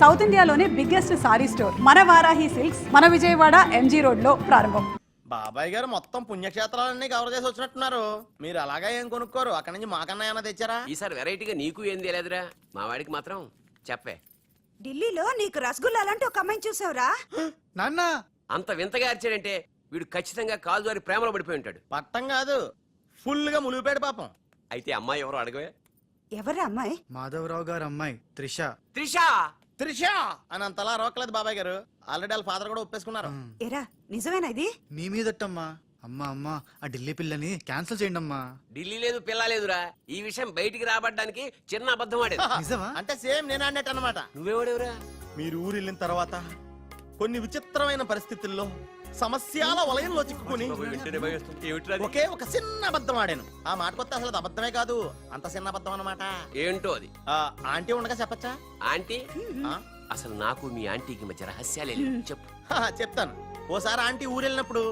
South ఇండియాలోనే biggest sorry store మన Varahi silks మన విజయవాడ ఎంజీ రోడ్ లో ప్రారంభం. బాబాయ్ గారు మొత్తం పుణ్యక్షేత్రాలన్నీ కవర్ చేసి వచ్చినట్టున్నారు. మీరు అలాగా ఏం కొనుక్కోరు, అక్కడి నుంచి మాకన్నా ఏమైనా తెచ్చారా? ఈసారి వెరైటీగా నీకు ఏం తెలియదురా, మా వాడికి మాత్రం చెప్పే. ఢిల్లీలో నీకు రసగుల్లా లాంటి ఒక అమ్మాయిని చూసావురా? నాన్న అంత వింతగా అరిచాడంటే వీడు ఖచ్చితంగా కాలు జారి ప్రేమలో పడిపోయి ఉంటాడు. పట్టం కాదు, ఫుల్ గా ములిగిపోయాడు పాపం. అయితే అమ్మాయి ఎవరో అడగవే. ఎవరా అమ్మాయి? మాధవరావు గారు అమ్మాయి త్రిష. త్రిష త్రిష అని అంతలా రోకలేదు బాబాయ్ గారు. ఆల్రెడీ వాళ్ళ ఫాదర్ కూడా ఒప్పేసుకున్నారు. ఎరా నిజమేనా ఇది? మీ మీదట్టమ్మా. అమ్మా అమ్మా ఆ ఢిల్లీ పిల్లని క్యాన్సిల్ చేయండి అమ్మా. ఢిల్లీ లేదు పిల్ల లేదురా, ఈ విషయం బయటికి రాబడ్డానికి చిన్న అబద్ధం ఆడేది. నిజమా? అంటే సేమ్ నేను అన్నట్టు అనమాట. నువ్వేవాడేవురా? మీరు ఊరు వెళ్ళిన తర్వాత కొన్ని విచిత్రమైన పరిస్థితుల్లో సమస్యల వలయంలో చిక్కుకుని ఒకే ఒక చిన్న అబద్ధం ఆడాను. ఆ మాట కొత్త అసలు అది అబద్ధమే కాదు, అంత చిన్న అబద్ధం అన్నమాట. ఏంటో అది? ఆంటీ ఉండగా చెప్పచ్చా? ఆంటీ? అసలు నాకు మీ ఆంటీకి మధ్య రహస్యాలే లేవు. చెప్పు. చెప్తాను. ఓసారి ఆంటీ ఊరెళ్ళినప్పుడు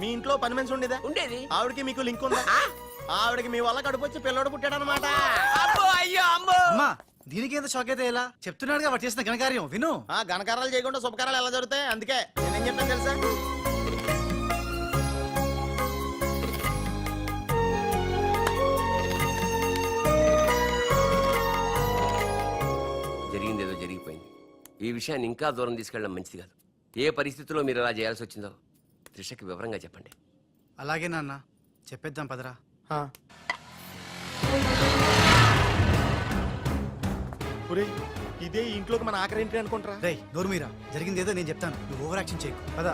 మీ ఇంట్లో పని మనిషి ఉండేదా? ఉండేది. ఆవిడకి మీకు లింక్ ఉందా? ఆవిడకి మీ వల్ల కడుపు వచ్చి పిల్లడు పుట్టాడు అనమాట. అమ్మా దీనికి ఎంత షాక్ అయితే ఎలా చెప్తున్నాడుగా వాడు చేసిన ఘనకార్యం విను. ఘనకారాలు చేయకుండా శుభకారాలు ఎలా జరుగుతాయి? అందుకే నేనేం చెప్పాను తెలుసా? జరిగిందేదో జరిగిపోయింది. ఈ విషయాన్ని ఇంకా దూరం తీసుకెళ్ళడం మంచిది కాదు. ఏ పరిస్థితుల్లో మీరు అలా చేయాల్సి వచ్చిందో త్రిషకి వివరంగా చెప్పండి. అలాగే నాన్న చెప్పేద్దాం పదరా. ఇదే ఇంట్లోకి మన ఆఖరి ఇంటి అనుకుంటారా? రేయ్ నోరు మీరా, జరిగింది ఏదో నేను చెప్తాను, నువ్వు ఓవర్ యాక్షన్ చేయకు పదా.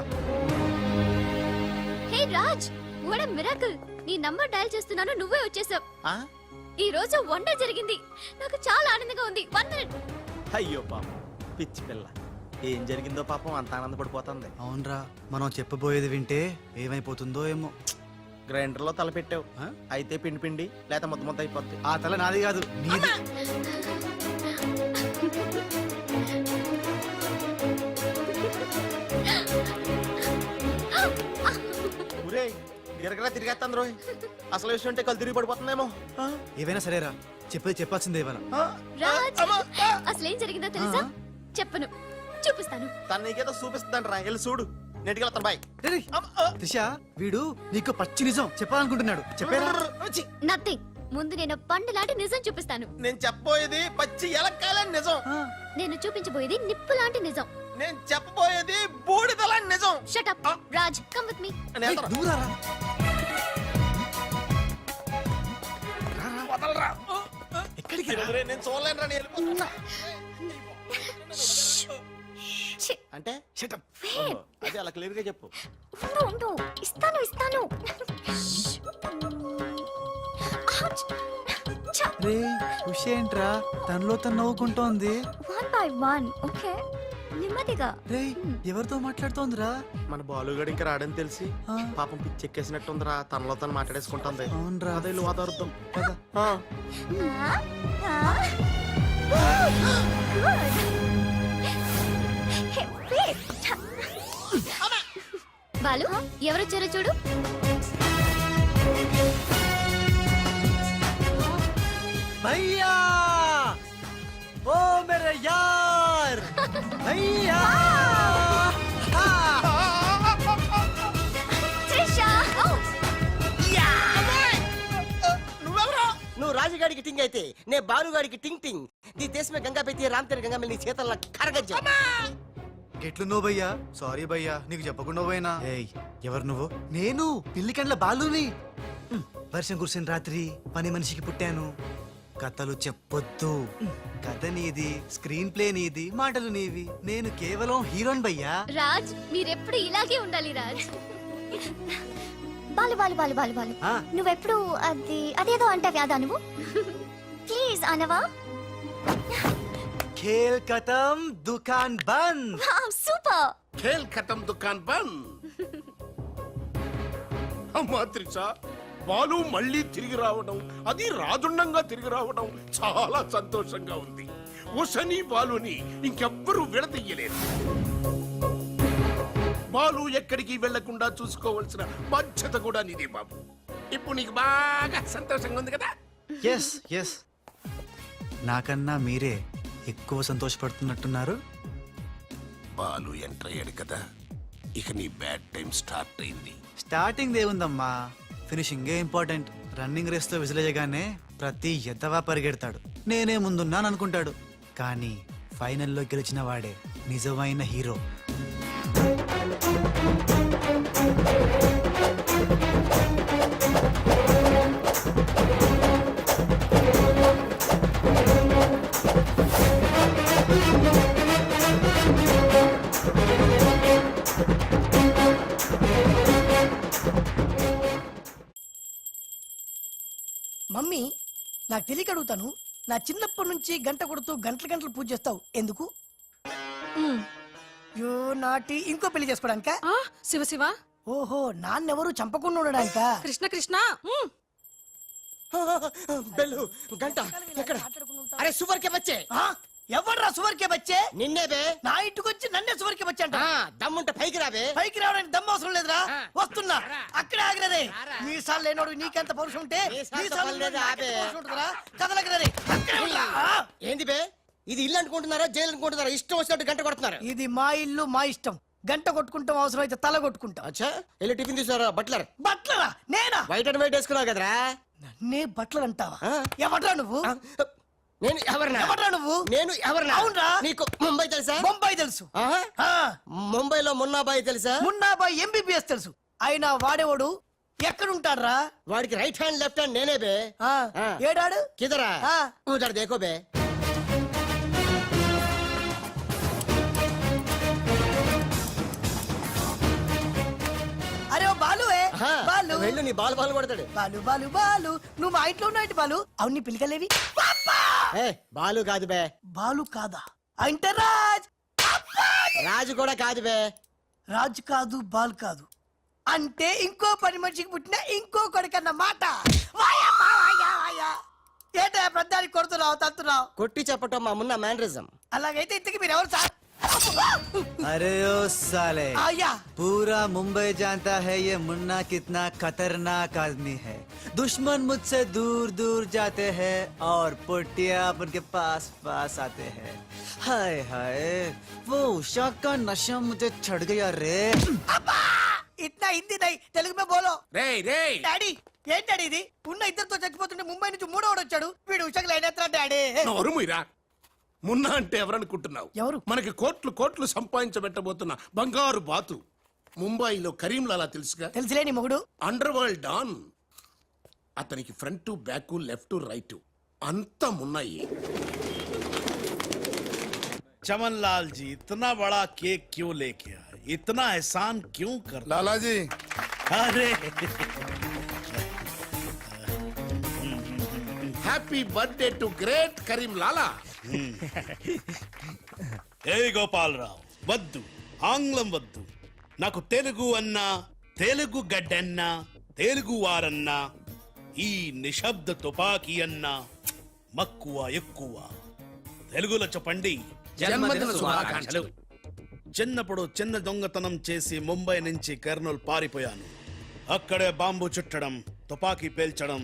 హే రాజ్, వాట్ ఎ మిరాకిల్! నీ నంబర్ డయల్ చేస్తున్నాను, నువ్వే వచ్చేసావ్. ఈ రోజు వండర్ జరిగింది, నాకు చాలా ఆనందంగా ఉంది. 1 మినిట్. అయ్యో పాపం పిచ్చి పిల్ల, ఏం జరిగిందో పాపం అంత ఆనందపడిపోతుంది. అవునరా, మనం చెప్పబోయేది వింటే ఏమైపోతుందో ఏమో. గ్రైండర్ లో తల పెట్టావు, అయితే పిండి పిండి లేక ముద్ద ముద్ద అయిపోద్ది. ఆ తల నాది కాదు నీది. గిరగరా తిరిగేస్తాను రోయ్. అసలు విషయం అంటే కళ్ళు తిరిగి పడిపోతుందేమో. ఏవైనా సరేరా, చెప్పేది చెప్పాల్సిందే ఇవ్వనా. రాజ్, అసలేం జరిగిందో తెలుసా? చెప్పను, చూపిస్తాను. తను నీకేదో చూపిస్తుందంట రా, వెళ్ళి చూడు. నెట్టుకెళ్తాను బాయ్. త్రిష వీడు నీకు పచ్చి నిజం చెప్పాలనుకుంటున్నాడు, చెప్పేరా. నథింగ్. ముందు నేను పండు లాంటి నిజం చూపిస్తాను. నేను చెప్పబోయేది పచ్చి ఎలక్కాలని నిజం. నేను చూపించబోయేది నిప్పు లాంటి నిజం. నేను చెప్పబోయేది బూడిదలాంటి నిజం. Shut up Raj, come with me. ఎక్కడికి? నేను చూడలేను రా, వెళ్ళిపోతున్నా. అంటే అదే అలా క్లియర్ గా చెప్పు. ఇస్తాను ఇస్తాను. ఏంట్రా తనలో తను నవ్వుకుంటోంది. 1 by 1. ఓకే, నెమ్మదిగా. ఎవరితో మాట్లాడుతోందిరా? మన బాలుగాడు ఇంకా రాడని తెలిసి పాపం పిచ్చెక్కేసినట్టుందిరా, తనలో తను మాట్లాడేసుకుంటుంది. అవునరా, అదే వాదార్థం. బాలు, ఎవరొచ్చారో చూడు. భయ్యా, ఓ మేరా యార్ భయ్యా. నువ్వు రాజుగాడికి టింగ్ అయితే నే బాలుగాడికి టింగ్ టింగ్. నీ దేశమే గంగా పెట్టి రామ్ తెర గంగా నీ చేతల్లో కరగజ్జా. ఎట్లున్నావు భయ్యా? సారీ భయ్యా, నీకు చెప్పకుండా పోయినా. ఏయ్ ఎవరు నువ్వు? నేను పిల్లికండ్ల బాలుని. వర్షం కురిసిన రాత్రి పని మనిషికి పుట్టాను. కథలు చెప్పొద్దు, కథ నీది, స్క్రీన్ ప్లే నీది, మాటలు నీవి. నేను కేవలం హీరోన్ భయ్యా. రాజ్, మీరెప్పుడు ఇలాగే ఉండాలి రాజ్. బాలు బాలు బాలు బాలు బాలు, నువ్వెప్పుడు అదేదో అంటావి, అదా నువ్వు? ప్లీజ్ అనవా. ఖేల్ ఖతం దుకాన్ బంద్. సూపర్. ఖేల్ ఖతం దుకాన్ బంద్. అమ్మా త్రిష, బాలు మళ్ళీ తిరిగి రావడం, అది రాజుండంగా తిరిగి రావడం చాలా సంతోషంగా ఉంది. ఉషని బాలుని ఇంకెవ్వరూ విడదీయలేరు. బాలు ఎక్కడికి వెళ్లకుండా చూసుకోవాల్సిన బాధ్యత కూడా నీదే బాబు. ఇప్పుడు నీకు బాగా సంతోషంగా ఉంది కదా? ఎస్ ఎస్, నాకన్నా మీరే ఎక్కువ సంతోషపడుతున్నట్టున్నారు. బాలు ఎంటర్ అయ్యాడు కదా, ఇక నీ బ్యాడ్ టైం స్టార్ట్ అయింది. స్టార్టింగ్ ఏముందమ్మా, ఫినిషింగే ఇంపార్టెంట్. రన్నింగ్ రేస్ తో విసిలేయగానే ప్రతి ఎద్దవా పరిగెడతాడు, నేనే ముందున్నాను అనుకుంటాడు. కానీ ఫైనల్లో గెలిచిన వాడే నిజమైన హీరో. మమ్మీ, నాకు తెలియక అడుగుతాను, నా చిన్నప్పటి నుంచి గంట కొడుతూ గంటలు గంటలు పూజ చేస్తావు ఎందుకు? యో నాటి ఇంకో పెళ్లి చేసుకోవడానిక? శివ శివ, ఓహో, నాన్నెవరు చంపకుండా ఉండడానిక? కృష్ణ కృష్ణ. బెల్లు గంట ఎక్కడ? అరే సువర్ కే బచ్చే, ఎవర్రా సువర్కే బచ్చే? నిన్నే బే. నా ఇంటికి వచ్చి నన్నే సువర్కే బచ్చే అంట. దమ్ముంటే పైకి రాబే. పైకి రావడానికి దమ్ము అవసరం లేదురా, వస్తున్నా. అక్కడే ఆగిరదే. మీసాలు లేనోడు నీకెంత పౌరుషం ఉంటే మీసాలు లేనోడు నాకెంత పౌరుషం ఉంటుందిరా? కదలకరే, అక్కడే ఉండరా. ఏంది బే, ఇది ఇల్లు అనుకుంటున్నారా జైలు అనుకుంటున్నారా? ఇష్టం వచ్చినట్టు గంట కొడుతున్నారు. ఇది మా ఇల్లు, మా ఇష్టం. గంట కొట్టుకుంటాం, అవసరం అయితే తల కొట్టుకుంటాం. అచ్చా, వెళ్ళి టిఫిన్ తీసుకురా. బట్లర్ బట్లరా? నేనా? వైట్ అండ్ వైట్ వేసుకున్నావు కదరా. నన్నే బట్లర్ అంటావా? ఆ. ఎవడ్రా నువ్వు? నేను ఎవరినా? ఎవడ్రా నువ్వు? నేను ఎవరినా? అవునరా. నీకు ముంబై తెలుసా? బొంబాయి తెలుసు. ఆహా. ఆ, ముంబైలో మున్నాబాయి తెలుసా? మున్నాబాయి ఎంబీబీఎస్ తెలుసు. అయినా వాడేవాడు ఎక్కడుంటాడ్రా? వాడికి రైట్ హ్యాండ్ లెఫ్ట్ హ్యాండ్ నేనే బే. ఆ, ఆ. ఏడాడు? కిదరా ఆ. ఉదర దేఖో బే. అరే ఓ బాలు, ఆహా. బాలు వెళ్ళు, నీ బాలు బాలు కొడతాడు. బాలు బాలు బాలు, నువ్వు మా ఇంట్లో ఉన్నావు బాలు. అవును, నీ పిలికలేవి? ఏ బాలు కాదు బే. బాలు కాదా? అంటే రాజ్. రాజు కూడా కాదు బే. రాజు కాదు, బాల్ కాదు, అంటే ఇంకో పని మనిషికి పుట్టిన ఇంకో కొడుకన్న మాట. ఏంటా ప్రధానికి కొడుతున్నావు, తంతున్నావు? కొట్టి చెప్పటం మా మున్న మేనరిజం. అలాగైతే ఇంతకి మీరు ఎవరు సార్? अरे ओ साले, आया। पूरा मुंबई जानता है ये मुन्ना कितना खतरनाक आदमी है. दुश्मन मुझसे दूर दूर जाते हैं और पोटिया उनके पास पास आते हैं. हाय हाय, वो उषा का नशा मुझे चढ़ गया रे. ఇట్లా హిందీ నై, తెలుగు మే బోలో. రేయ్ రేయ్, డాడీ, ఏంటి డాడీ ఇది? ఉన్న ఇద్దరితో చచ్చిపోతుంటే ముంబై నుంచి మూడోడు వచ్చాడు, వీడు ఉషకు లైన్ ఎత్తా డాడీ. నోరుముయిరా. మున్నా అంటే ఎవరనుకుంటున్నావు? ఎవరు? మనకి కోట్లు కోట్లు సంపాదించబెట్టబోతున్న బంగారు బాతు. ముంబైలో కరీంలాలా తెలుసుగా, తెలుసులే నీ మొగుడు. Underworld don. అతనికి ఫ్రంట్ బ్యాక్ లెఫ్ట్ రైట్ అంతా మున్నాయి. चमन लाल जी, इतना बड़ा केक क्यों लेके आए? इतना एहसान क्यों कर? लाला जी, अरे happy birthday to great Karim Lala. ఏ గోపాలరావు, వద్దు, ఆంగ్లం వద్దు. నాకు తెలుగు అన్నా, తెలుగు గడ్డన్నా, తెలుగు వారన్నా, ఈ నిశ్శబ్ద తుపాకీ అన్నా మక్కువ ఎక్కువ. తెలుగులో చెప్పండి. జన్మదిన శుభాకాంక్షలు. చిన్నప్పుడు చిన్న దొంగతనం చేసి ముంబై నుంచి కర్నూలు పారిపోయాను. అక్కడే బాంబు చుట్టడం, తుపాకీ పేల్చడం,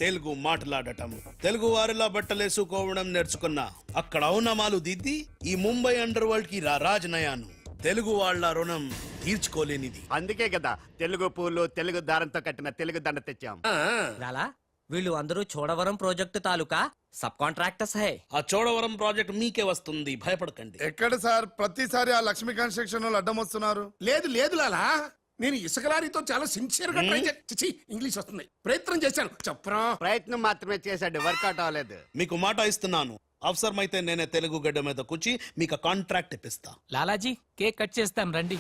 తెలుగు మాట్లాడటం, తెలుగు వారిలా బట్టలేసుకోవడం నేర్చుకున్నా. అక్కడ ఔనమాలు దిద్ది ఈ ముంబై అండర్ వరల్డ్ కి రాజనయాను. తెలుగు వాళ్ళ రుణం తీర్చుకోలేనిది. అందుకే కదా తెలుగు పూలు తెలుగు దారంతో కట్టిన తెలుగు దండ తెచ్చాం. లాలా, వీళ్ళు అందరూ చోడవరం ప్రాజెక్టు తాలూకా సబ్ కాంట్రాక్టర్స్ హై. ఆ చోడవరం ప్రాజెక్ట్ మీకే వస్తుంది, భయపడకండి. ఎక్కడ సార్ ప్రతిసారి ఆ లక్ష్మీ కన్స్ట్రక్షన్ వాళ్ళు అడ్డం వస్తున్నారు? లేదు లేదు లాలా, నేను ఇసుక లారీతో చాలా సిన్సియర్ గా ట్రై చేసి ఇంగ్లీష్ వస్తుంది ప్రయత్నం చేశాను. చెప్పరా? ప్రయత్నం మాత్రమే చేశాడు, వర్కౌట్ అవ్వలేదు. మీకు మాట ఇస్తున్నాను, అవసరమైతే నేనే తెలుగు గడ్డ మీద కూర్చి మీకు కాంట్రాక్ట్ ఇప్పిస్తా. లాలాజీ, కేక్ కట్ చేస్తాం రండి.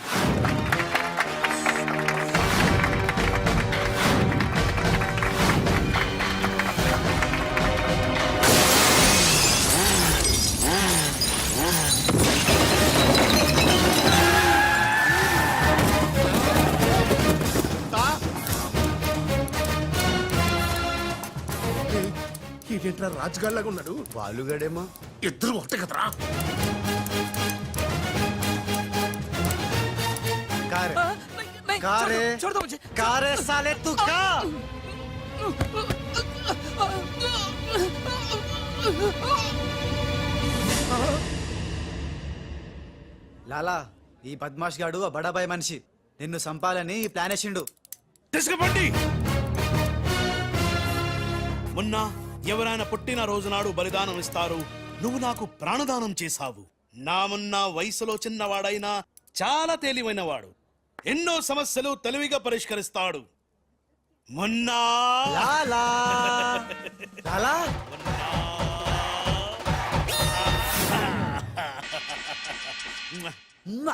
ఇదేంట్రా రాజుగాళ్ళగా ఉన్నాడు? బాలుగడేమో. ఇద్దరు ఒకటే కదరా. कारे साले तू का? లాలా ఈ బద్మాష్ గాడు ఆ బడాబాయ్ మనిషి నిన్ను సంపాలని ప్లాన్ వేసిండు. తీసుకుపండి. మొన్న ఎవరైనా పుట్టిన రోజు నాడు బలిదానం ఇస్తారు, నువ్వు నాకు ప్రాణదానం చేశావు. నా మొన్న వయసులో చిన్నవాడైనా చాలా తేలివైనవాడు, ఎన్నో సమస్యలు తెలివిగా పరిష్కరిస్తాడు. మొన్న లాలా లాలా ఉమ్మా,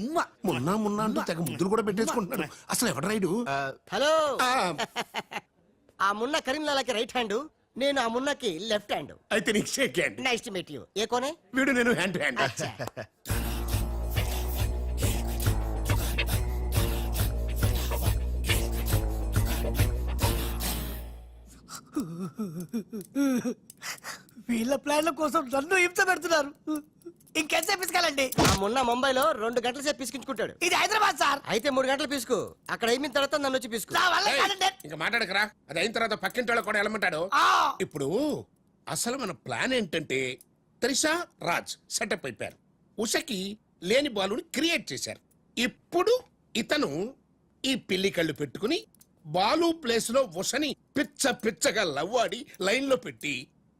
ఉమ్మా. మొన్న మొన్న అంటూ తెగ ముద్దులు కూడా పెట్టేసుకుంటున్నాను. అసలు ఎవడు రైడు? హలో ఆ, ఆ మున్న కరీంలాలాకి రైట్ హ్యాండ్, నేను ఆ మున్నకి లెఫ్ట్ హ్యాండ్. అయితే నీకు shake hand. Nice to meet you. ఏ కోనే? వీడు నేను హ్యాండ్ టు హ్యాండ్. అచ్చా. వీళ్ళ ప్లాన్ల కోసం నన్ను హింస పెడుతున్నారు. ఇంకెంతసేపు పిసుకాలండి? ఆ మున్న ముంబైలో 2 గంటల సేపు పిసుకించుకుంటాడు. ఇది హైదరాబాద్ సార్. అయితే 3 గంటలు పిసుకు. అక్కడ అయిన తర్వాత నన్ను వచ్చి పిసుకు. నా వల్ల కాదండి. ఇంకా మాట్లాడకరా. అది అయిన తర్వాత పక్కింటి వాళ్ళు కూడా వెళ్ళమంటాడు. ఆ, ఇప్పుడు అసలు మన ప్లాన్ ఏంటంటే త్రిషా రాజ్ సెటప్ అయిపోయారు. ఉషకి లేని బాలుని క్రియేట్ చేశారు. ఇప్పుడు ఇతను ఈ పిల్లి కళ్ళు పెట్టుకుని బాలు ప్లేస్ లో ఉషని పిచ్చ పిచ్చగా లవ్వాడి లైన్ లో పెట్టి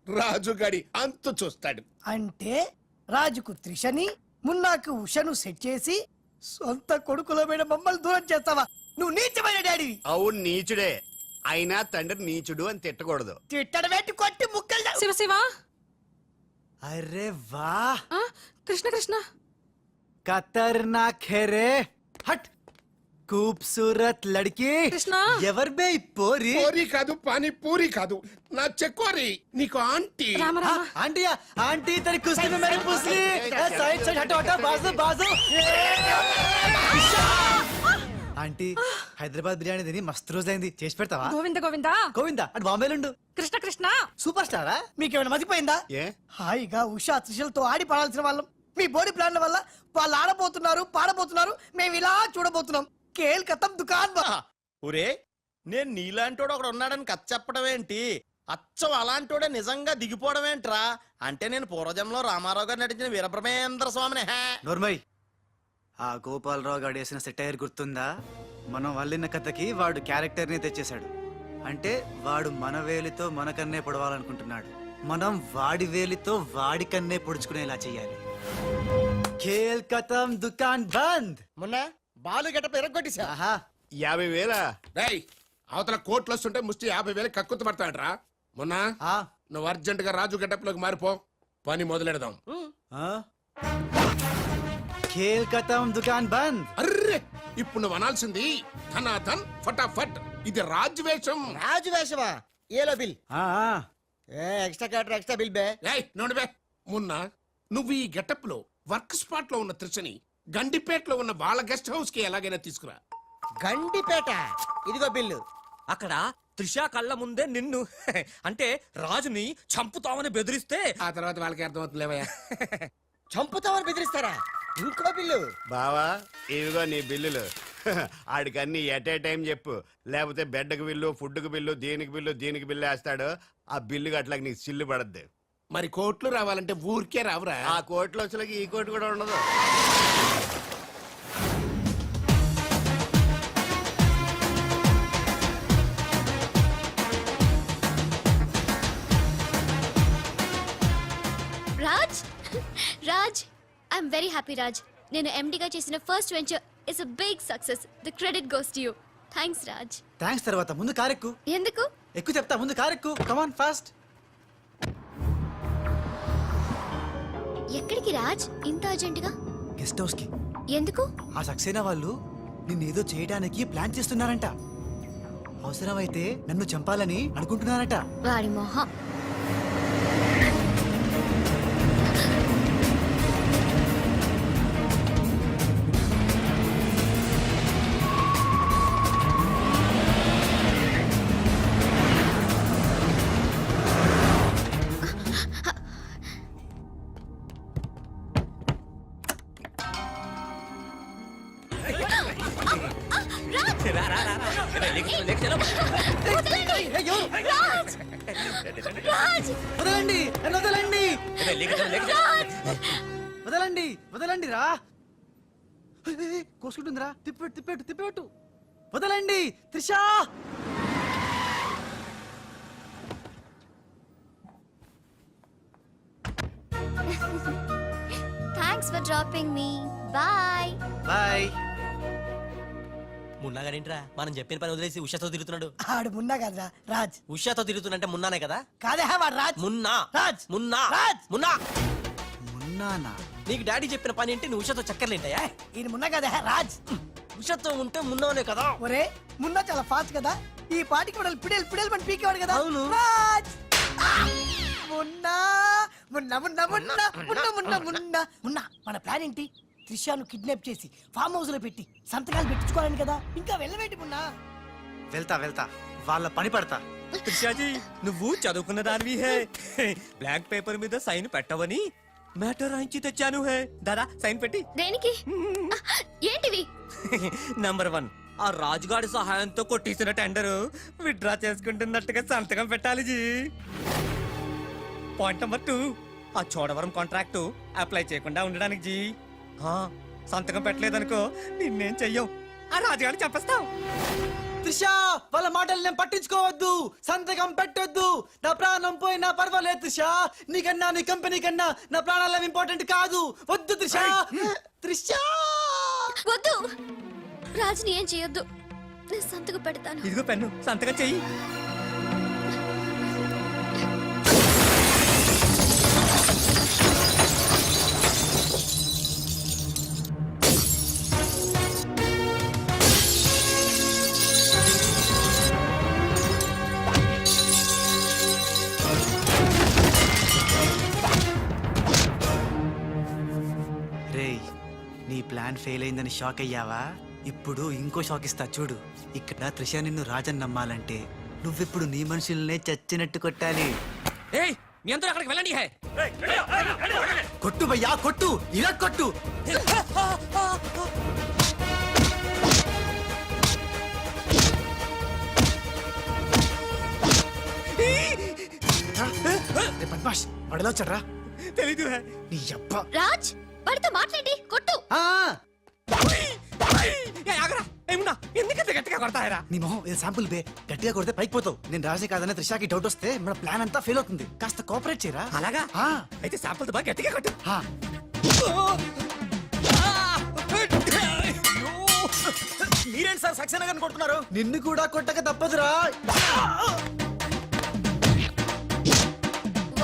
రాజుగాడి అంతు చూస్తాడు. అంటే రాజుకు త్రిషని, మున్నాకు ఉషను సెట్ చేసి సొంత కొడుకుల మీద మమ్మల్ని దూరం చేస్తావా? నువ్వు నీచమైన డాడీ. అవును నీచుడే, అయినా తండ్రి నీచుడు అని తిట్టకూడదు. తిట్టడం పెట్టి కొట్టి ముక్కలు శివ శివ అరే వా కృష్ణ కృష్ణ ఖతర్నాక్ హే రే. హట్ खूबसूरत लड़की కృష్ణ ఎవర్ బే ఈ పోరి? పూరి కాదు, పానీ పూరి కాదు, నా చెక్కోరి. నీకు ఆంటీ. రామ हाँ, రామ आंटी आंटी तेरी कुश्ती में मेरी पुसली. साइड साइड हटो हटो बाजू बाजू. ఆంటీ హైదరాబాద్ బిర్యానీ తిని మస్తు రోజైంది, చేసి పెడతావా? గోవింద గోవింద గోవిందా అటు బాంబేలుండు. కృష్ణ కృష్ణ సూపర్ స్టారా? మీకేమైనా మతిపోయిందా? ఏ హాయిగా ఉషా త్రిషలతో ఆడి పాడాల్సిన వాళ్ళం మీ బోడి ప్లాన్ల వల్ల వాళ్ళు ఆడబోతున్నారు, పాడబోతున్నారు, మేము ఇలా చూడబోతున్నాం. కేల్ కథం దుకాన్ బా. ఒరే నేను నీలాంటోడు ఒకడు ఉన్నాడని కథ చెప్పడం ఏంటి? అచ్చం అలాంటోడే నిజంగా దిగిపోవడం ఏంట్రా? అంటే నేను పూర్వజంలో రామారావు గారు నటించిన వీరబ్రహ్మేంద్ర స్వామిని. నోర్మయ్, ఆ గోపాలరావు గారు వేసిన సెటైర్ గుర్తుందా? మనం వల్లిన కథకి వాడు క్యారెక్టర్ ని తెచ్చేశాడు. అంటే వాడు మన వేలితో మన కన్నే పొడవాలనుకుంటున్నాడు, మనం వాడి వేలితో వాడి కన్నే పొడుచుకునేలా చెయ్యాలి. ఖేల్ కథం దుకాన్ బంద్. మొన్న బాలు గెటప్ ఎరగొట్టేశా. ఆహా 50,000? రేయ్, అవతల కోట్లు వస్తుంటే ముష్టి 50,000 కక్కుతు పడతాడరా. మొన్న ఆ, నువ్వు అర్జెంట్ గా రాజు గెటప్ లోకి మారిపో, పని మొదలెడదాం. ఆ? ఖేల్ కథం దుకాన్ బంద్. అర్రే, ఇప్పుడు నువ్వు అనాల్సింది ధనాధన్ ఫటాఫట్. ఇది రాజ్ వేషం. రాజు వేషమా? ఏలో బిల్. ఆ, ఆ. ఎక్స్ట్రా క్యాటర్ ఎక్స్ట్రా బిల్ బే. ఏయ్ నోడిబే, మొన్న నువ్వు ఈ గెటప్ లో వర్క్ స్పాట్ లో ఉన్న త్రిషని గండిపేటలో ఉన్న వాళ్ళ గెస్ట్ హౌస్ కి ఎలాగైనా తీసుకురా. గండిపేట. ఇదిగో బిల్లు. అక్కడ త్రిష కళ్ళ ముందే నిన్ను అంటే రాజుని చంపుతామని బెదిరిస్తే ఆ తర్వాత వాళ్ళకి అర్థమవుతుందిలేవయ్యా. చంపుతామని బెదిరిస్తారా? ఇంకో బిల్లు. బావా ఇవిగో నీ బిల్లులు. ఆడికి అన్ని ఎట్ ఏ టైం చెప్పు, లేకపోతే బెడ్కి బిల్లు, ఫుడ్కి బిల్లు, దీనికి బిల్లు వేస్తాడు. ఆ బిల్లు అట్లా నీకు సిల్లు పడద్దు. మరి కోట్లు రావాలంటే ఊరికే రావురా. ఆ కోట్లు వచ్చేలాకి ఈ కోటి కూడా ఉండదు. Raj Raj I'm very happy Raj. నేను ఎండిగా చేసిన first venture is a big success. The credit goes to you. Thanks Raj. Thanks తర్వాత ముందు కారెక్కు. ఎందుకు? ఎక్కువ చెప్తా, ముందు కారెక్కు. Come on fast. ఎక్కడికి రాజ్ ఇంత అర్జెంటుగా? గెస్ట్ హౌస్ కి. ఎందుకు? ఆ సక్సేనా వాళ్ళు నిన్నేదో చేయడానికి ప్లాన్ చేస్తున్నారంట. అవసరమైతే నన్ను చంపాలని అనుకుంటున్నారట. వాడి మొహం. రాజ్! రాజ్! వదలండి, నన్ను వదలండి. వదలండి వదలండి రా కోసుకుంటుందిరా తిప్పెట్టు తిప్పెట్టు తిప్పెట్టు వదలండి Trisha thanks for dropping me bye. Bye మున్నాగాడేంట్రా మనం చెప్పిన పని వదిలేసి ఉషాతో తిరుగుతున్నాడు. ఆడు మున్నా కదరా రాజ్. ఉషాతో తిరుగుతున్నంటే మున్నానే కదా. కాదే వాడు రాజ్. మున్నా రాజ్. మున్నా రాజ్. మున్నా మున్నానా నీకు డాడీ చెప్పిన పని ఏంటి నువ్వు ఉషాతో చక్కర్లేంటాయా? ఈయన మున్నా కదే రాజ్. ఉషాతో ఉంటే మున్నానే కదా. ఒరే మున్నా చాలా ఫాస్ట్ కదా, ఈ పాటికి వాడు పిడేలు పిడేలు పని పీకేవాడు కదా. అవును. రాజ్. మున్నా మున్నా మున్నా మున్నా మున్నా మున్నా మున్నా మున్నా మన ప్లాన్ ఏంటి? త్రిషాను కిడ్నాప్ చేసి ఫామ్ హౌస్ లో పెట్టి సంతకాలు పెట్టించుకోవాలని కదా. ఇంకా వెళ్ళవేంటి మున్నా? వెళ్తా వెళ్తా వాళ్ళ పని పడతా. త్రిషాజీ నువ్వు చదువుకున్న దానివి హే బ్లాంక్ పేపర్ మీద సైన్ పెట్టవని మ్యాటర్ రాయించి తెచ్చాను హే. దాదా సైన్ పెట్టి. దేనికి? ఏంటివి? నంబర్ 1 ఆ రాజుగాడి సహాయంతో కొట్టేసిన టెండర్ విత్డ్రా చేసుకుంటున్నట్టుగా సంతకం పెట్టాలి జీ. పాయింట్ నంబర్ 2 ఆ చోడవరం కాంట్రాక్ట్ అప్లై చేయకుండా ఉండడానికి జీ. సంతకం పెట్టలేదనుకో నిన్నేం చెయ్యం, ఆ రాజుగాడిని చంపేస్తాం. త్రిషా వాళ్ళ మాటలు నేను పట్టించుకోవద్దు, సంతకం పెట్టొద్దు. నా ప్రాణం పోయినా పర్వాలేదు త్రిషా, నీకన్నా నీ కంపెనీ కన్నా నా ప్రాణాలు ఇంపార్టెంట్ కాదు. వద్దు త్రిషా. త్రిషా వద్దు, రాజుని ఏం చేయొద్దు. నేను సంతకం పెడతాను. ఇదిగో పెన్ను, సంతకం చెయ్యి. రేయ్ నీ ప్లాన్ ఫెయిల్ అయిందని షాక్ అయ్యావా? ఇప్పుడు ఇంకో షాక్ ఇస్తా చూడు. ఇక్కడ త్రిష నిన్ను రాజన్ నమ్మాలంటే నువ్విప్పుడు నీ మనుషుల్నే చచ్చినట్టు కొట్టాలి. ఏయ్ మీ అందరూ అక్కడికి వెళ్ళండి హే. కొట్టు భయ్యా కొట్టు, ఇలా కొట్టు. బద్మాష్ వాడిలో వచ్చాడ్రా. తెలీదు హే. నీ అబ్బా రాజ్ వాడితో మాట్లాడి కొట్టు. ఆగరా ఏమున్నా ఎందుకంత గట్టిగా కొడతాయరా? నీ మొహం ఇది శాంపుల్ బే, గట్టిగా కొడితే పైకి పోతావు. నేను రాజే కాదనే త్రిషాకి డౌట్ వస్తే మన ప్లాన్ అంతా ఫెయిల్ అవుతుంది. కాస్త కోఆపరేట్ చేయరా. అలాగా ఆ, అయితే శాంపుల్ బాగా గట్టిగా కొట్టు. ఆ. మీరేంటి సార్ సక్సేనా గారిని కొట్టున్నారు? నిన్ను కూడా కొట్టక తప్పదురా.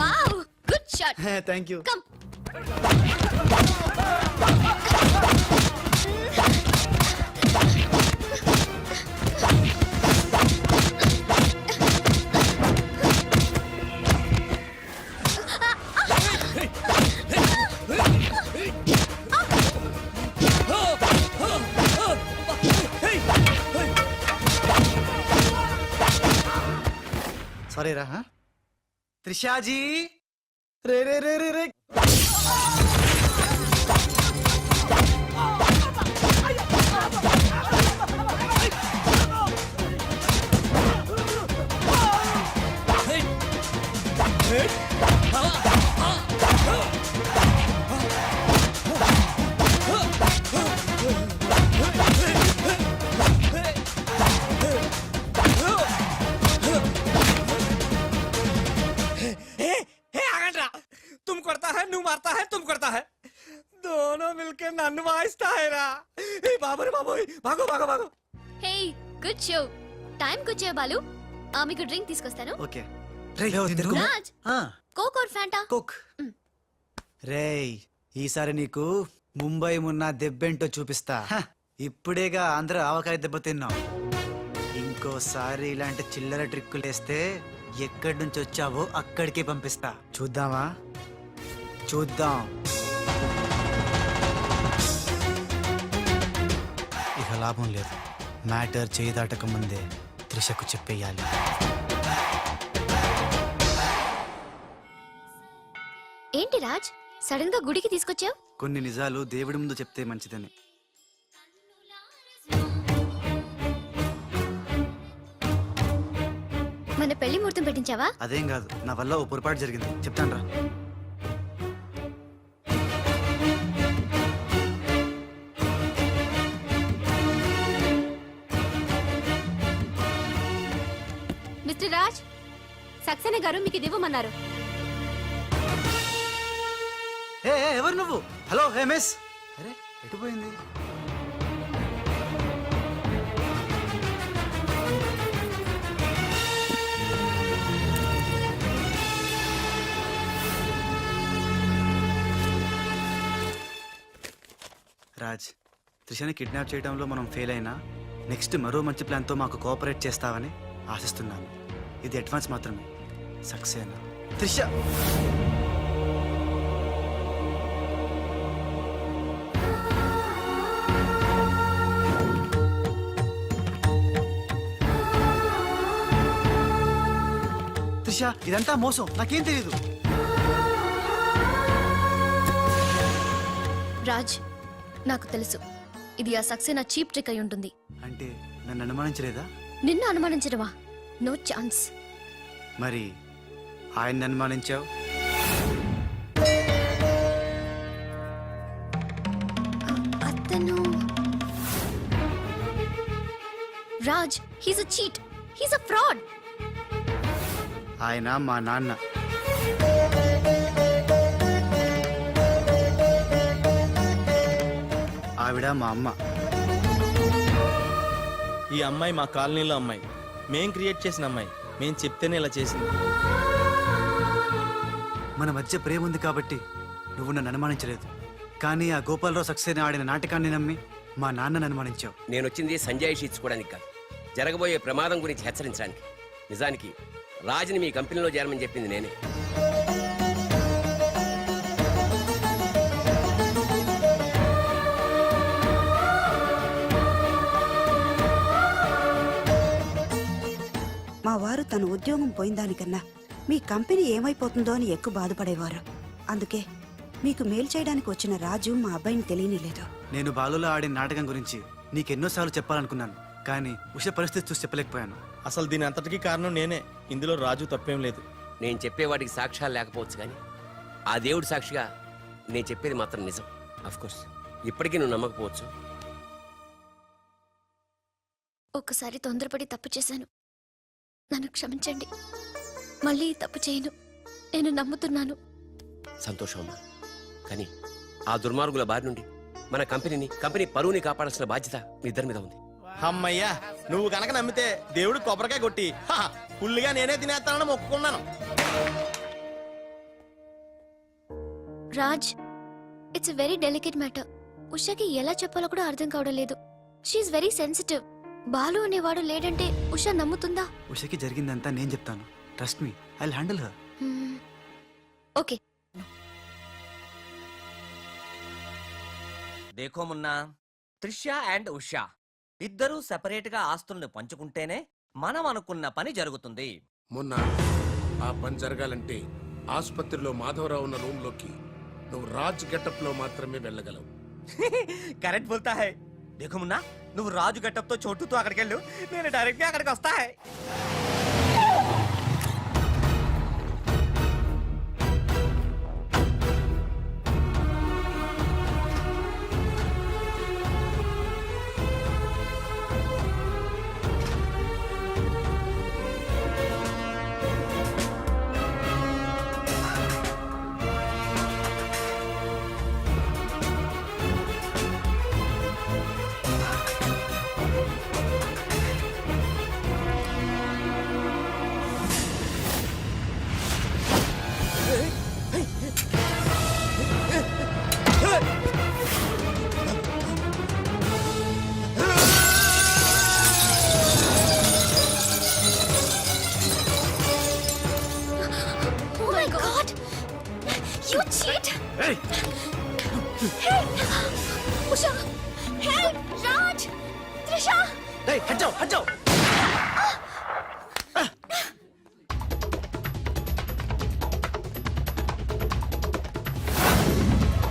Wow good shot. Thank you. Come. Sorry రా. త్రిషాజీ రే రే రే రే రే. तुम करता है नू मारता है तुम करता है दोनों मिलके नन्नु वाइस्ता है रा. ए बाबू रे बाबू भागो भागो भागो. Hey good show. టైం కి వచ్చే బాలు. మీకు డ్రింక్ తీసుకొస్తాను. Okay Raj Coke or Fanta? Coke. రేయ్ ఈసారి నీకు ముంబై మున్నా దెబ్బేంటో చూపిస్తా. ఇప్పుడేగా ఆంధ్ర ఆవకాయ దెబ్బ తిన్నావు. ఇంకోసారి ఇలాంటి చిల్లర ట్రిక్కులేస్తే ఎక్కడి నుంచి వచ్చావో అక్కడికే పంపిస్తా. చూద్దామా? చూద్దాం. ఇక లాభం లేదు. మ్యాటర్ చేయి దాటక ముందే త్రిషకు చెప్పేయాలి. ఏంటి రాజ్ సడన్ గా గుడికి తీసుకొచ్చావు? కొన్ని నిజాలు దేవుడి ముందు చెప్తే మంచిదని. మన పెళ్లి ముహూర్తం పెట్టించావా? అదేం కాదు, నా వల్ల ఓ పొరపాటు జరిగింది, చెప్తాను రా. మిస్టర్ రాజ్, సక్సేనా గారు మీకు ఇది ఇవ్వమన్నారు. ఎవరు నువ్వు? Hello hey miss. అరే ఎటు పోయింది? రాజ్, త్రిషని కిడ్నాప్ చేయడంలో మనం ఫెయిల్ అయినా నెక్స్ట్ మరో మంచి ప్లాన్తో మాకు కోఆపరేట్ చేస్తావని ఆశిస్తున్నాను. ఇది అడ్వాన్స్ మాత్రమే. సక్సేనా త్రిష. త్రిష, ఇదంతా మోసం, నాకేం తెలియదు. రాజ్, నాకు తెలుసు ఇది ఆ సక్సేనా చీప్ ట్రిక్ అయి ఉంటుంది. అంటే నన్ను అనుమానించలేదా? నిన్ను అనుమానించడమా? No chance. మరి ఆయన్ని అనుమానించావు? అతను Raj, he's a cheat, he's a fraud. ఆయన మా నాన్న. ఆవిడ మా అమ్మ. ఈ అమ్మాయి మా కాలనీలో అమ్మాయి, మేం క్రియేట్ చేసిన అమ్మాయి. మేం చెప్తేనే ఇలా చేసింది. మన మధ్య ప్రేమ ఉంది కాబట్టి నువ్వు నన్ను అనుమానించలేదు. కానీ ఆ గోపాలరావు సక్సేనా ఆడిన నాటకాన్ని నమ్మి మా నాన్నను అనుమానించావు. నేను వచ్చింది సంజయ్ తీసుకోవడానికి కాదు, జరగబోయే ప్రమాదం గురించి హెచ్చరించడానికి. నిజానికి రాజుని మీ కంపెనీలో చేరమని చెప్పింది నేనే. మా వారు తన ఉద్యోగం పోయిందానికన్నా మీ కంపెనీ ఏమైపోతుందో అని ఎక్కువ బాధపడేవారు. అందుకే మీకు మేలు చేయడానికి వచ్చిన రాజు మా అబ్బాయిని తెలియనిలేదు. నేను బాలులో ఆడిన నాటకం గురించి నీకెన్నోసార్లు చెప్పాలనుకున్నాను, కానీ ఉష పరిస్థితి చూసి చెప్పలేకపోయాను. అసలు దీని అంతటికీ కారణం నేనే. ఇందులో రాజు తప్పేం లేదు. నేను చెప్పేవాడికి సాక్ష్యాలు లేకపోవచ్చు, కానీ ఆ దేవుడి సాక్షిగా నేను చెప్పేది మాత్రం నిజం. కోర్స్ ఇప్పటికీ నువ్వు నమ్మకపోవచ్చు. ఒక్కసారి తొందరపడి తప్పు చేశాను, నన్ను క్షమించండి. మళ్ళీ ఈ తప్పు చేయను. నేను నమ్ముతున్నాను. సంతోషమమ్మా, కానీ ఆ దుర్మార్గుల బారి నుండి మన కంపెనీ పరువుని కాపాడాల్సిన బాధ్యత మీ ఇద్దరి మీద ఉంది. అమ్మయ్యా, నువ్వు కనుక నమ్మితే దేవుడు కొబ్బరికాయ కొట్టి ఫుల్గా నేనే తినేస్తానని మొక్కుకున్నాను. Raj, it's a very delicate matter. ఉషకి ఎలా చెప్పాలో కూడా అర్థం కావడం లేదు. She is very sensitive. బాలు అనేవాడు లేడంటే ఉష నమ్ముతుందా? ఉషకి జరిగిందంతా నేను చెప్తాను. Trust me, I will handle her. Okay. దేఖో మున్నా, త్రిష అండ్ ఉషా ఇద్దరూ సెపరేట్ గా ఆస్తుల్ని పంచుకుంటేనే మనం అనుకున్న పని జరుగుతుంది. మొన్న ఆ పని జరగాలంటే ఆసుపత్రిలో మాధవరావు ఉన్న రూమ్ లోకి నువ్వు రాజ్ గెటప్ లో మాత్రమే వెళ్ళగలవు. కరెక్ట్ బోల్తా హై. దేఖో మున్నా, నువ్వు రాజు గెటప్ తో చోటుతో అక్కడికి వెళ్ళు, నేను డైరెక్ట్ గా అక్కడికి వస్తా high. Oh my God! You cheat! Hey! Hey! Usha! Help! Raj! Trisha! Hey, హట్ హట్.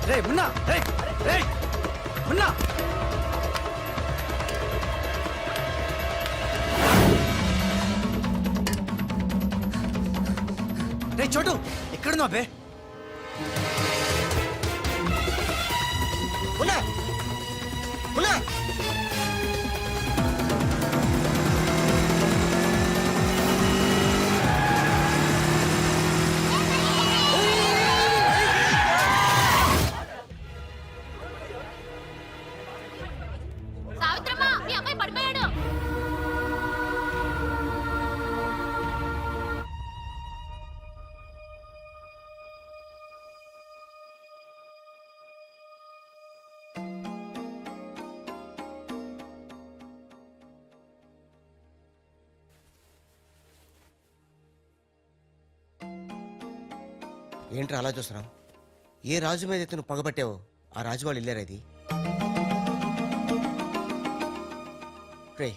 రే మున్నా, రే రే మున్నా. రే చోటు, ఎక్కడున్నావు బే? ఉన్నా ఉన్నా అబ్బాయి పడిపోయాడు. ఏంట్రా అలా చూస్తున్నావు? ఏ రాజు మీద అయితే నువ్వు పగబట్టావో ఆ రాజు వాళ్ళు ఇల్లారా ఇది? రే,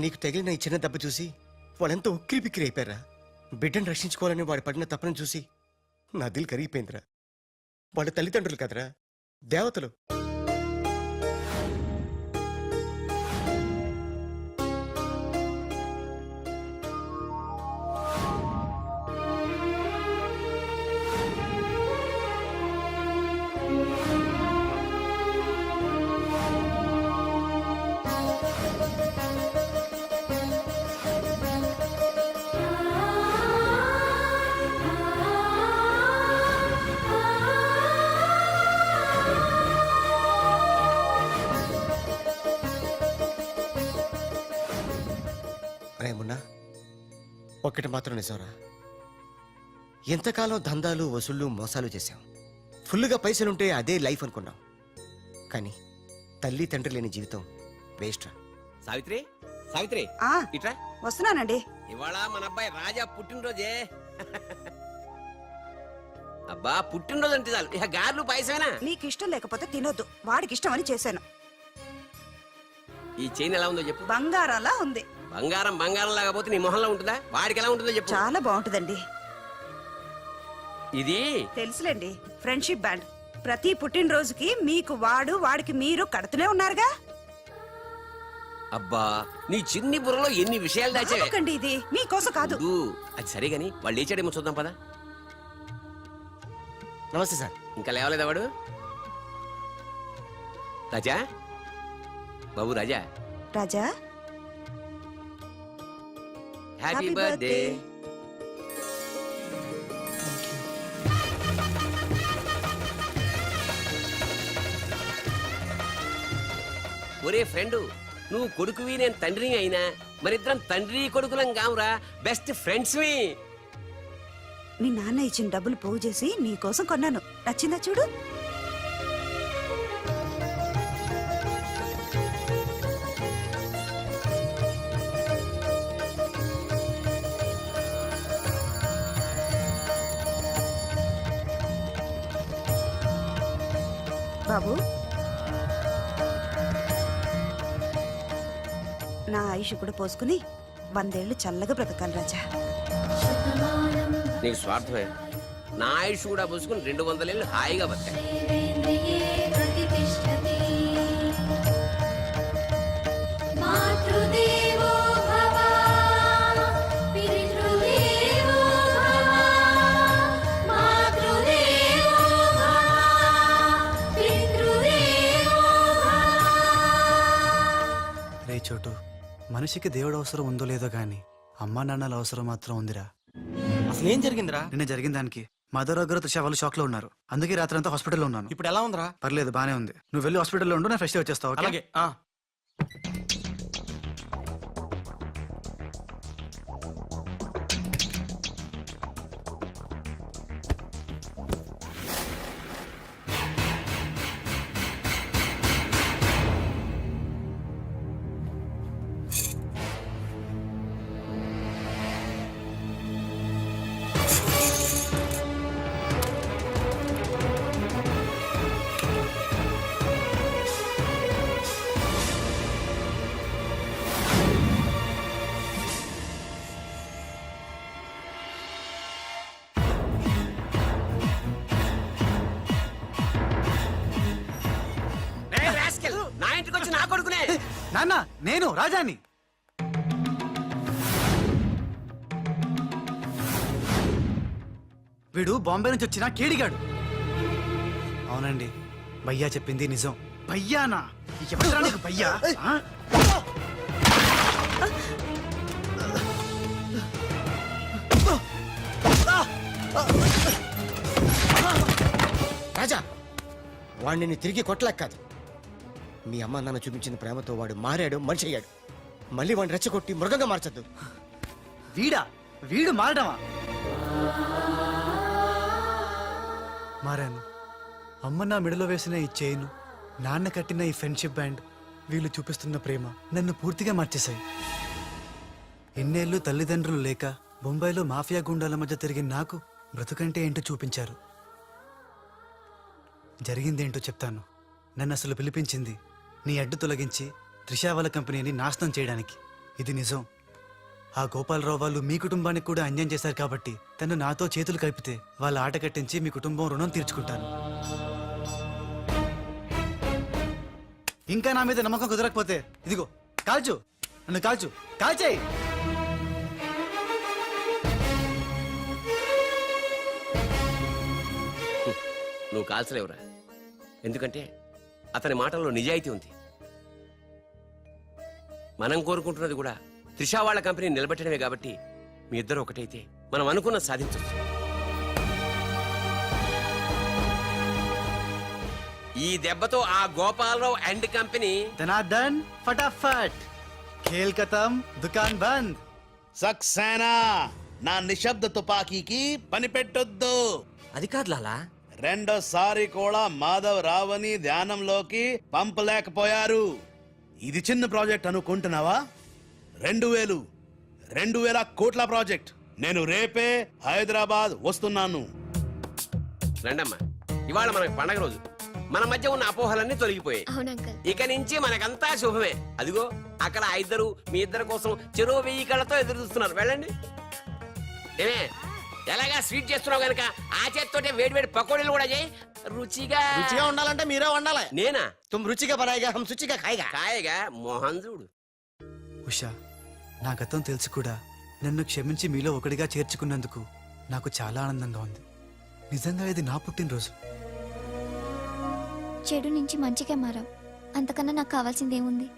నీకు తగిలిన ఈ చిన్న దెబ్బ చూసి వాళ్ళెంత ఉక్కిరి బిక్కిరి అయిపోయారా. బిడ్డను రక్షించుకోవాలని వాడు పడిన తప్పని చూసి నా దిల్ కరిగిపోయిందిరా. వాళ్ళ తల్లిదండ్రులు కదరా, దేవతలు. రేమున్నా, ఒక్కటి మాత్రం నిజంరా, ఎంతకాలం దందాలు వసూళ్ళు మోసాలు చేశాం. ఫుల్గా పైసలుంటే అదే లైఫ్ అనుకున్నాం. కానీ తల్లి తండ్రి లేని జీవితం వేస్ట్ రా. సావిత్రి, సావిత్రి, ఆ ఇట్రా. వస్తున్నానండి. ఇవాళ మన అబ్బాయి రాజా పుట్టినరోజే. అబ్బా, పుట్టినరోజు అంటే చాలు ఇక గార్లు పాయసమేనా? నీకు ఇష్టం లేకపోతే తినొద్దు, వాడికి ఇష్టం అని చేశాను. ఈ చైన్ ఎలా ఉందో చెప్పు. బంగారంలా ఉంది. బంగారం బంగారం లాగా పోతే నీ మొహంలో ఉంటుందా? వాడికి ఎలా ఉంటుందో చెప్పు. చాలా బాగుంటుందండి. ఇది తెలుసులేండి, ఫ్రెండ్షిప్ బ్యాండ్. ప్రతి పుట్టినరోజుకి మీకు వాడు, వాడికి మీరు కడుతూనే ఉన్నారుగా. అబ్బా, నీ చిన్ని బుర్రలో ఎన్ని విషయాలు దాచావే. బాగుందండి, ఇది మీకోసం కాదు. ఊ, అది సరే గాని వాళ్ళు లేచాడేమో చూద్దాం పదా. నమస్తే సార్. ఇంకా లేవలేదా వాడు? రాజా, బాబు రాజా. రాజా, హ్యాపీ Happy బర్త్డే. birthday. ఒరే ఫ్రెండు, నువ్వు కొడుకువి నేను తండ్రిని అయినా మరిద్దరం తండ్రి కొడుకులం కావురా, బెస్ట్ ఫ్రెండ్స్. మీ నాన్న ఇచ్చిన డబ్బులు పోగు చేసి నీకోసం కొన్నాను. నచ్చిందా చూడు. బాబు, నా ఆయుష్ కూడా పోసుకుని 100 ఏళ్ళు చల్లగా బ్రతకాలి రాజా. నీకు స్వార్థమే. నా ఆయుష్ కూడా పోసుకుని 200 ఏళ్ళు హాయిగా బతాయి. రే చోటు, మనిషికి దేవుడు అవసరం ఉందో లేదో గాని అమ్మా నాన్నల అవసరం మాత్రం ఉందిరా. అసలు ఏం జరిగిందిరా? నిన్న జరిగిన దానికి మదర్ దగ్గర తుషా వాళ్ళు షాక్ లో ఉన్నారు. అందుకే రాత్రి అంతా హాస్పిటల్లో ఉన్నాను. ఇప్పుడు ఎలా ఉందిరా? పర్లేదు, బానే ఉంది. నువ్వు వెళ్ళి హాస్పిటల్లో ఉండు, నేను ఫ్రెష్ వచ్చేస్తావు. అలాగే. నా ఇంటికి వచ్చి నా కొడుకునే. నాన్న, నేను రాజాని. వీడు బాంబే నుంచి వచ్చిన కేడిగాడు. అవునండి, భయ్యా చెప్పింది నిజం. భయ్యానా? ఎవరా నీకు భయ్యా? ఆ? రాజా, వాడిని తిరిగి కొట్టలేక కాదు, మీ అమ్మ నాన్న చూపించిన ప్రేమతో వాడు మారాడు, మనిషి అయ్యాడు. మళ్ళీ వాడిని రెచ్చగొట్టి మృగంగా మార్చద్దు. వీడు మారడమా? మారాను. అమ్మ నా మెడలో వేసిన ఈ చైను, నాన్న కట్టిన ఈ ఫ్రెండ్షిప్ బ్యాండ్, వీళ్ళు చూపిస్తున్న ప్రేమ నన్ను పూర్తిగా మార్చేశాయి. ఎన్నేళ్ళు తల్లిదండ్రులు లేక బొంబాయిలో మాఫియా గుండాల మధ్య తిరిగిన నాకు బ్రతుకంటే ఏంటో చూపించారు. జరిగిందేంటో చెప్తాను. నన్ను అసలు పిలిపించింది నీ అడ్డు తొలగించి త్రిషా వాళ్ళ కంపెనీని నాశనం చేయడానికి. ఇది నిజం. ఆ గోపాలరావు వాళ్ళు మీ కుటుంబానికి కూడా అన్యాయం చేశారు కాబట్టి తను నాతో చేతులు కలిపితే వాళ్ళ ఆట కట్టించి మీ కుటుంబం రుణం తీర్చుకుంటాను. ఇంకా నా మీద నమ్మకం కుదరకపోతే ఇదిగో కాల్చు, నన్ను కాల్చు, కాల్చేయి. నువ్వు కాల్చలేవురా, ఎందుకంటే అతని మాటల్లో నిజాయితీ ఉంది. మనం కోరుకుంటున్నది కూడా త్రిషా వాళ్ళ కంపెనీ నిలబెట్టడమే కాబట్టి మీ ఇద్దరు ఒకటైతే మనం అనుకున్న సాధించవచ్చు. ఈ దెబ్బతో ఆ గోపాలరావు అండ్ కంపెనీ ధనార్దన్ ఫటాఫట్, ఖేల్ ఖతం, దుకాన్ బంద్. సక్సేనా, నా నిశ్శబ్ద తుపాకీకి పని పెట్టొద్దు. అది కాదు లాలా, రెండోసారి కూడా మాధవ్ రావని ధ్యానంలోకి పంపలేకపోయారు. ఇది చిన్న ప్రాజెక్ట్ అనుకుంటున్నావా? 2000 కోట్ల ప్రాజెక్ట్. నేను రేపే హైదరాబాద్ వస్తున్నాను. రండమ్మా, ఇవాళ మనకి పండగ రోజు. మన మధ్య ఉన్న అపోహలన్నీ తొలగిపోయాయి. అవును అంకుల్. ఇక నుంచి మనకంతా శుభమే. అదిగో అక్కడ ఆ ఇద్దరు మీ ఇద్దరి కోసం చెరువు 1000 కళ్ళతో ఎదురు చూస్తున్నారు. వెళ్ళండి. ఏమే ఎలాగా స్వీట్ చేస్తున్నావు గనక ఆ చేతితోటే వేడి వేడి పకోడీలు కూడా చేయి. రుచిగా రుచిగా ఉండాలంటే మీరే వండాలి. నేనా? తుమ్ రుచిగా బనాయిగా హమ్ శుచిగా ఖాయిగా. కాయగా మోహన్ చూడు. ఉషా, నా గతం తెలిసి కూడా నన్ను క్షమించి మీలో ఒకటిగా చేర్చుకున్నందుకు నాకు చాలా ఆనందంగా ఉంది. నిజంగా ఇది నా పుట్టినరోజు. చెడు నుంచి మంచిగా మారాం. అంతకన్నా నాకు కావాల్సింది ఏముంది?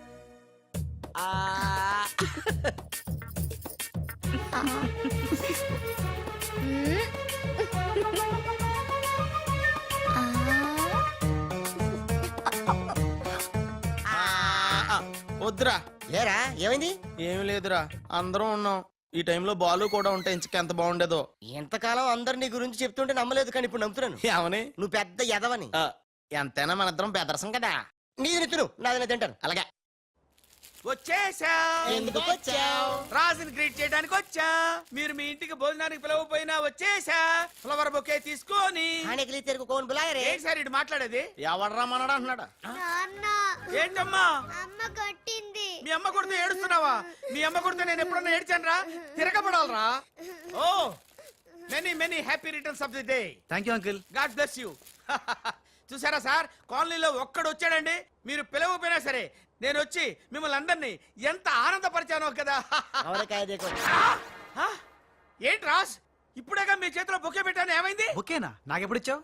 వద్దురా. ఏరా ఏమైంది? ఏమి లేదురా, అందరం ఉన్నాం. ఈ టైంలో బాలు కూడా ఉంటే ఇంకెంత బాగుండేదో. ఎంతకాలం అందరు నీ గురించి చెప్తుంటే నమ్మలేదు, కానీ ఇప్పుడు నమ్ముతున్నాను. ఏమని? నువ్వు పెద్ద ఎదవని. ఎంతైనా మన ఇద్దరం బెదరసం కదా. నీది నెత్తును, నాది తింటాను. అలాగే. వచ్చేసా. ఎందుకు వచ్చావు? రాజుని గ్రీట్ చేయడానికి వచ్చా. మీరు మీ ఇంటికి భోజనానికి పిలవపోయినా వచ్చేసా. ఫ్లవర్ బొకే తీసుకొని. ఏంటి సార్ ఇటు మాట్లాడేది? ఎవడరా మనడా అంటున్నాడా? ఏంటమ్మా? మీ అమ్మ కొడితే ఏడుస్తున్నావా? మీ అమ్మ కొడితే నేను ఎప్పుడన్నా ఏడ్చాను రా? తిరగబడాలరా? ఓ many many happy returns of the day. Thank you uncle. God bless you. చూసారా సార్, కాలనీలో ఒక్కడు వచ్చాడండి. మీరు పిలవపోయినా సరే నేను వచ్చి మిమ్మల్ని అందరినీ ఎంత ఆనందపరిచానో కదా. ఏంటి రాస్, ఇప్పుడేగా మీ చేతిలో బొకే పెట్టాను, ఏమైంది? ఓకేనా? నాకెప్పుడు ఇచ్చావు?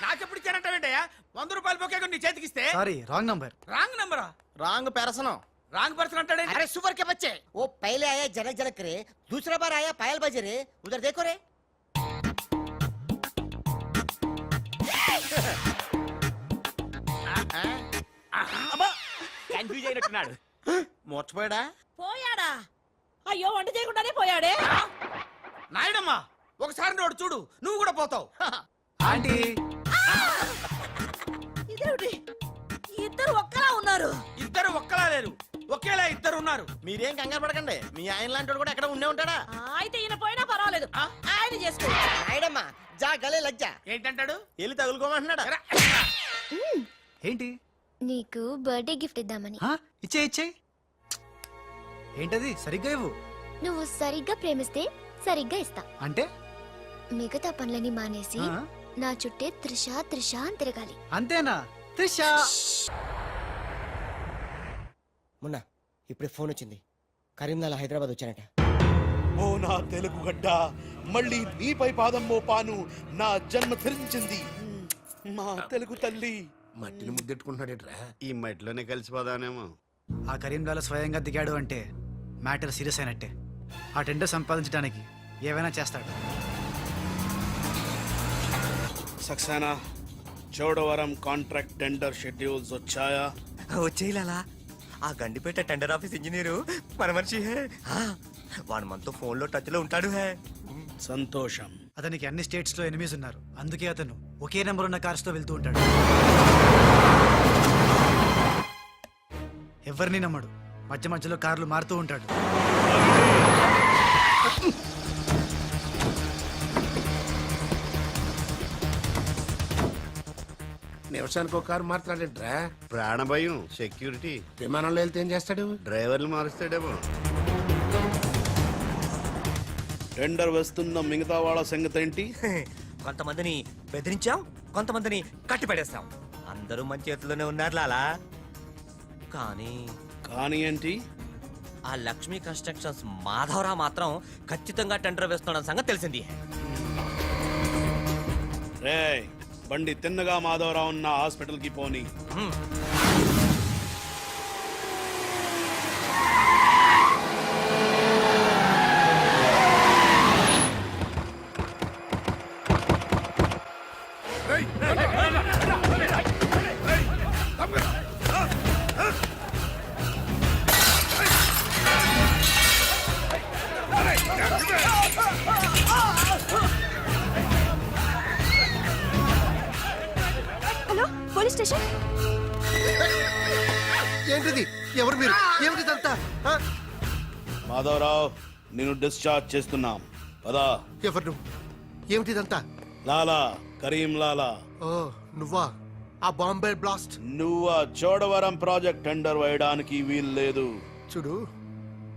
నాకెప్పుడు ఇచ్చానంటావేంటయ్యా? 100 రూపాయల బొకే నీ చేతికిస్తే. Sorry, wrong number. రాంగ్ నంబరా? రాంగ్ పెరసనం. రాంగ్ పర్సన్ అంటాడే. अरे सुपर के बच्चे, वो पहले आया जनक जनक रे, दूसरा बार आया पायल बजे रे, उधर देखो रे. కన్ఫ్యూజ్ అయినట్టున్నాడు. మర్చిపోయాడా? పోయాడా? అయ్యో, వంట చేయకుండానే పోయాడే. నాయుడమ్మా, ఒకసారి నోడు చూడు, నువ్వు కూడా పోతావు. ఆంటీ, ఇదేమిటి? ఇద్దరు ఒక్కలా ఉన్నారు. ఇద్దరు ఒక్కలా లేరు, ఒకేలా ఇద్దరు ఉన్నారు. మీరేం కంగారు పడకండి. మీ ఆయన లాంటి వాడు కూడా ఎక్కడ ఉండే ఉంటాడా? అయితే ఈయన పోయినా పర్వాలేదు, ఆయన చేసుకో. నాయుడమ్మా, జా గలే లజ్జా. ఏంటంటాడు? వెళ్ళి తగులుకోమంటున్నాడా? ఏంటి? నీకు బర్త్డే గిఫ్ట్ ఇద్దామని. ఇచ్చే. ఏంటది? సరిగ్గా ఇవ్వు. నువ్వు సరిగ్గా ప్రేమిస్తే సరిగ్గా ఇస్తా. అంటే మిగతా పనులని మానేసి నా చుట్టే త్రిషా త్రిషా అని తిరగాలి. అంతేనా? త్రిషా. మొన్న ఇప్పుడే ఫోన్ వచ్చింది, కరీంనాల హైదరాబాద్ వచ్చానట. ఓ నా తెలుగు గడ్డ, మళ్ళీ నీపై పాదం మోపాను. నా జన్మ ధరించింది మా తెలుగు తల్లి. మట్టిని ముద్దెట్టుకుంటున్నాడేట్రా? ఈ మట్టిలోనే కలిసిపోదానేమో. ఆ కరీంలాల స్వయంగా దిగాడు అంటే మ్యాటర్ సీరియస్ అయినట్టే. ఆ టెండర్ సంపాదించడానికి ఏవైనా చేస్తాడు. Saxena, Chodavaram contract tender schedules వచ్చాయా? వచ్చేయాలా ఆ గండిపేట టెండర్ ఆఫీస్ ఇంజనీరు మన మనిషి హే వాడు మనతో ఫోన్లో టచ్లో ఉంటాడు హే సంతోషం. అతనికి అన్ని స్టేట్స్ లో ఎనిమిస్ ఉన్నారు, అందుకే అతను ఒకే నెంబర్ ఉన్న కార్స్ తో వెళ్తూ ఉంటాడు. ఎవరిని నమ్మడు, మధ్య మధ్యలో కార్లు మారుతూ ఉంటాడు. నిమిషానికి ఒక కారు మాట్లాడేట్రా ప్రాణభయం, సెక్యూరిటీ. విమానంలో వెళ్తే ఏం చేస్తాడు? డ్రైవర్లు మారుస్తాడేమో. టెండర్ వేస్తున్న మిగతా వాళ్ళ సంగతి ఏంటి? కొంతమందిని బెదిరించాం, కొంతమందిని కట్టి పడేస్తాం. అందరూ మన చేతిలోనే ఉన్నారు లాలా. కానీ ఏంటి? ఆ లక్ష్మీ కన్స్ట్రక్షన్స్ మాధవరావు మాత్రం ఖచ్చితంగా టెండర్ వేస్తున్న సంగతి తెలిసింది. రేయ్, బండి తిన్నగా మాధవరావు ఉన్న హాస్పిటల్ కి పోని. Hello police station. ఏంటిది? ఎవరు మీరు? ఏమిటిదంతా? మాధవరావు, నేను డిశ్చార్జ్ చేస్తున్నాం. పదా. ఎవరు? ఏమిటిదంతా? లాలా, కరీం లాలా. ఓ నువ్వా? ఆ బాంబే బ్లాస్ట్. నువ్వు చోడవరం ప్రాజెక్ట్ టెండర్ వేయడానికి వీలు లేదు. చూడు,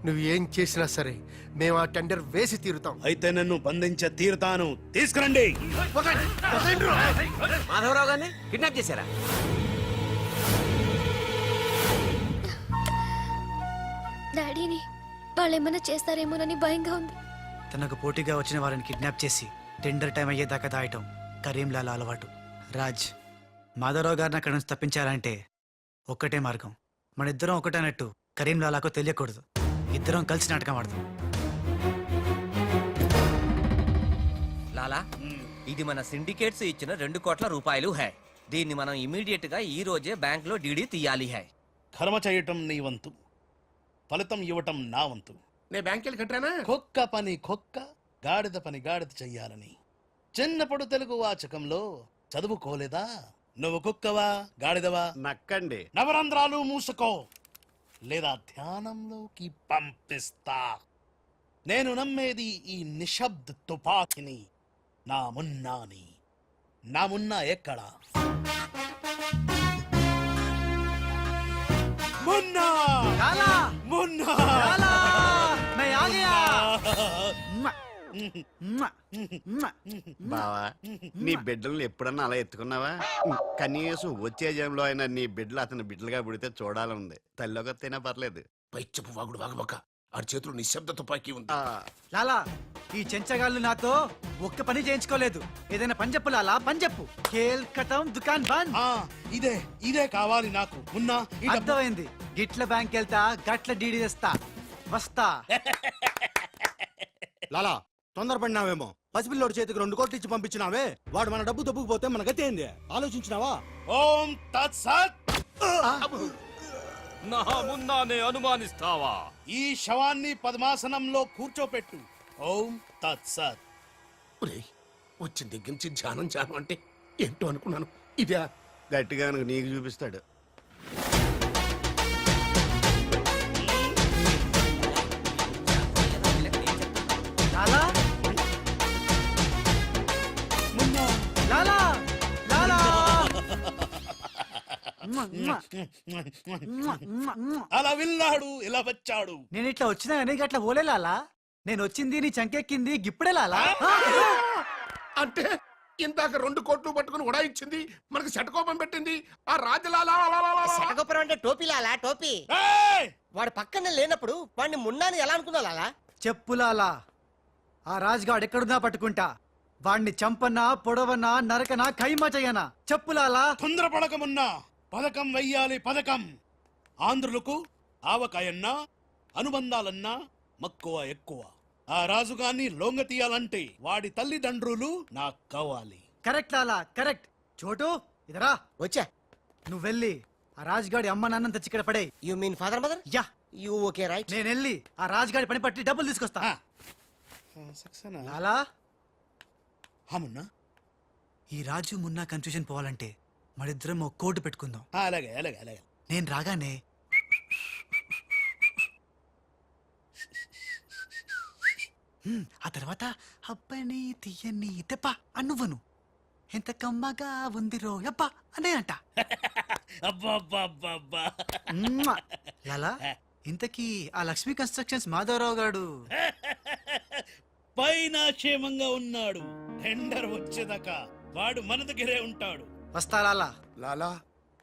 నువ్వు ఏం చేసినా సరే మేము ఆ టెండర్ వేసి తీరుతాం. అయితే నన్ను బంధించే తీరుతాను. తీసుకురండి. మాధవరావు గారిని కిడ్నాప్ చేశారా? డాడీని వాళ్ళు ఏమైనా చేస్తారేమోనని భయంగా ఉంది. తనకు పోటీగా వచ్చిన వారిని కిడ్నాప్ చేసి టెండర్ టైం అయ్యేదాకా దాయటం కరీంలాల అలవాటు. రాజ్, మాధవరావు గారిని అక్కడి నుంచి తప్పించాలంటే ఒక్కటే మార్గం. మన ఇద్దరం ఒకటన్నట్టు కరీంలాలాకు తెలియకూడదు. ఇద్దరం కలిసి నాటకం ఆడతాం. లాలా, ఇది మన సిండికేట్స్ ఇచ్చిన 2 కోట్ల రూపాయలు హై. దీన్ని మనం ఇమీడియట్ గా ఈ రోజే బ్యాంక్ లో డీడీ తీయాలి హై. కర్మ చేయటం నీ వంతు, ఫలితం ఇవ్వటం నా వంతు. నేను బ్యాంక్ వెళ్ళి కట్టానా? కుక్క పని కుక్క, గాడిద పని గాడిద చెయ్యాలని చిన్నప్పుడు తెలుగు వాచకంలో చదువుకోలేదా? నువ్వు కుక్కవా గాడిదవా? నక్కండి. నవరంధ్రాలు మూసుకో, లేదా ధ్యానంలోకి పంపిస్తా. నేను నమ్మేది ఈ నిశ్శబ్ద తుపాకిని, నా మున్నాని. నా మున్నా ఎక్కడా? మున్నా! మున్నా! బావా, నీ బిడ్డలను ఎప్పుడన్నా అలా ఎత్తుకున్నావా? కనీసం వచ్చే జన్మలో అయినా నీ బిడ్డలు అతని బిడ్డలుగా పుడితే చూడాలనుంది. తల్లిలోకొత్తైనా పర్లేదు. పైచ్చపు వాగుడు వాగబోక. ఆడి చేతిలో నిశ్శబ్ద తుపాకీ ఉంది. లాలా, ఈ చెంచగాళ్ళు నాతో ఒక్క పని చేయించుకోలేదు. ఏదైనా పని చెప్పు లాలా, పని చెప్పు. ఖేల్ ఖతం, దుకాన్ బంద్. ఇదే ఇదే కావాలి నాకు. మున్నా, ఈ డబ్బు- అర్థమైంది. గిట్ల బ్యాంక్ వెళ్తా, గట్ల డీడీ తెస్తా, వస్తా. లాలా, తొందరపడినావేమో. పసిపిల్లోడి చేతికి 2 కోట్లు ఇచ్చి పంపించినావే, వాడు మన డబ్బు దొబ్బుకుపోతే మన గతి ఏంది? ఆలోచించినావా? ఓం తత్సత్. నా మున్నానే అనుమానిస్తావా? ఈ శవాన్ని పద్మాసనంలో కూర్చోపెట్టు. ఓం తత్సత్. ఒరేయ్, వచ్చిన దగ్గర నుంచి ధ్యానం ధ్యానం అంటే ఏంటో అనుకున్నాను. ఇదే గట్టిగా నీకు చూపిస్తాడు. లాలా, లాలా, లాలా. అలా వెళ్ళాడు, ఇలా వచ్చాడు. నేను ఇట్లా వచ్చినా కానీ గట్ల పోలే లాలా. నేను వచ్చింది నీ చంకెక్కింది గిప్పుడే లాలా. అంటే ఇందాక 2 కోట్లు పట్టుకుని ఉడాయించింది, మనకు శటకోపం పెట్టింది ఆ రాజలాలా. శటగొప్పరం అంటే టోపీ లాలా, టోపీ. ఏయ్! వాడు పక్కనే లేనప్పుడు వాడిని మున్నాని ఎలా అనుకున్నా లాలా? చెప్పు లాలా, ఆ రాజుగాడు ఎక్కడున్నా పట్టుకుంటా. వాణ్ణి చంపన్నా, పొడవన్నా, నరకనా, ఖైమా చెయ్యనా. చెప్పు లాలా. తొందరపడకమున్నా, పథకం వెయ్యాలి పథకం. ఆంధ్రులకు ఆవకాయన్నా, అనుబంధాలన్నా మక్కువ ఎక్కువ. ఆ రాజుగాన్ని లొంగ తీయాలంటే వాడి తల్లిదండ్రులు నాకు కావాలి. కరెక్ట్ లాలా, కరెక్ట్. చోటు ఇదరా. వచ్చా. నువ్వు వెళ్ళి ఆ రాజుగాడి అమ్మ నాన్న తెచ్చి ఇక్కడ పడే. You mean father mother? Yeah, you okay right? నేను వెళ్ళి ఆ రాజుగాడి పని పట్టి డబ్బులు తీసుకొస్తా. సక్సేనా లాలా, మున్నా ఈ రాజు మున్నా కన్ఫ్యూజన్ పోవాలంటే మరిద్దరం ఒక కోటు పెట్టుకుందాం. అలాగే అలాగే అలాగే. నేను రాగానే ఆ తర్వాత అబ్బని తీయని తెప్ప అనువ్వను ఎంత కమ్మగా ఉంది రోయప్ప అనే అంట. అబ్బా మ్మ్. లాలా, ఇంతకీ ఆ లక్ష్మీ కన్స్ట్రక్షన్స్ మాధవరావు గారు పైన క్షేమంగా ఉన్నాడు. టెండర్ వచ్చేదాకా వాడు మన దగ్గరే ఉంటాడు. వస్తా లాలా. లాలా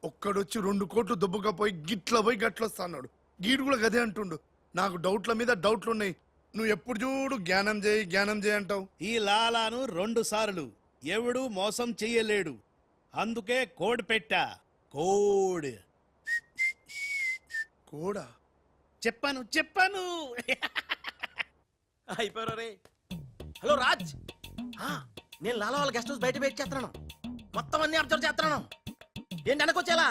ఒక్కడొచ్చి 2 కోట్లు దుబ్బకపోయి గిట్ల పోయి గట్లొస్తాడు. గీడు కూడా గదే అంటుండు. నాకు డౌట్ల మీద డౌట్లు ఉన్నాయి. నువ్వు ఎప్పుడు చూడు జ్ఞానం చేయి అంటావు. ఈ లాలాను 2 సార్లు ఎవడు మోసం చెయ్యలేడు. అందుకే కోడ్ పెట్టా. కోడ్ కోడా? చెప్పాను. అయిపోయారు రే. హలో రాజ్, నేను లాలా వాళ్ళ గెస్ట్ హౌస్ బయట వెయిట్ చేస్తున్నాను. మొత్తం అన్ని అబ్జర్వ్ చేస్తున్నాను. ఏంటి వెనకొచ్చేలా?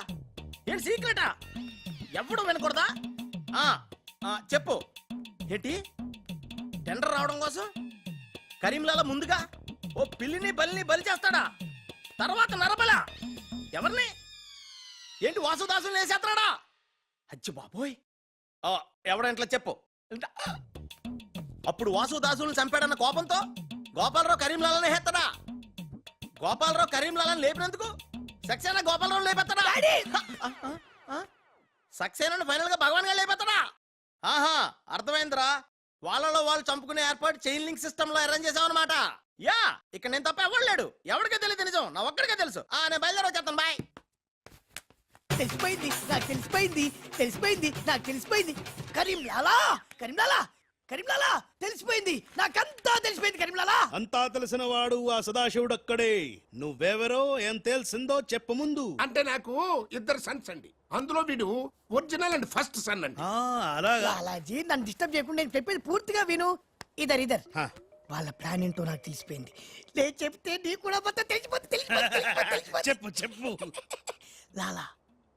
ఏంటి సీక్రెటా? ఎవడు వినకూడదా? చెప్పు. ఏంటి టెండర్ రావడం కోసం కరీంలాలా ముందుగా ఓ పిల్లిని బలిని బలి చేస్తాడా? తర్వాత నరబల ఎవరిని? ఏంటి వాసుదాసుని వేసేస్తాడా? అచ్చి బాబోయ్, ఎవడంట్లా చెప్పు. అప్పుడు వాసుదాసులను చంపాడన్న కోపంతో గోపాలరావు కరీంలాలని హేత్తడా? గోపాలరావు కరీంలాలని లేపినందుకు సక్సేనా గోపాలరావు లేపెత్తడా? సక్సేనాను ఫైనల్ గా భగవాన్ గా లేపెత్తడా? ఆహా, అర్థమైందిరా. వాళ్ళలో వాళ్ళు చంపుకునే ఏర్పాటు చైన్ లింక్ సిస్టమ్ లో అరేంజ్ చేసామన్నమాట. యా, ఇక్కడ నేను తప్ప ఎవరు లేడు. ఎవరికే తెలియదు నిజం, నా ఒక్కడికే తెలుసు. నేను బయలుదేరి వచ్చేస్తాను. బాయ్. తెలిసిపోయింది నాకు, తెలిసిపోయింది నాకు, తెలిసిపోయింది. కరీంలాలా తెలిసిపోయింది నాకంతా, తెలిసిపోయింది కరీంలాలా. అంతా తెలిసిన వాడు ఆ సదాశివుడు అక్కడే. నువ్వెవరో ఏం తెలిసిందో చెప్పు ముందు. అంటే నాకు 2 సన్స్ అండి. అందులో వీడు ఒరిజినల్ అండ్ ఫస్ట్ సన్ అండి. అలాగా? లాలాజీ, నన్ను డిస్టర్బ్ చేయకుండా నేను చెప్పేది పూర్తిగా విను. ఇదర్ వాళ్ళ ప్లాన్ ఏంటో నాకు తెలిసిపోయింది. నేను చెప్తే నీకు కూడా మొత్తం తెలిసిపోతుంది. చెప్పు. లాలా,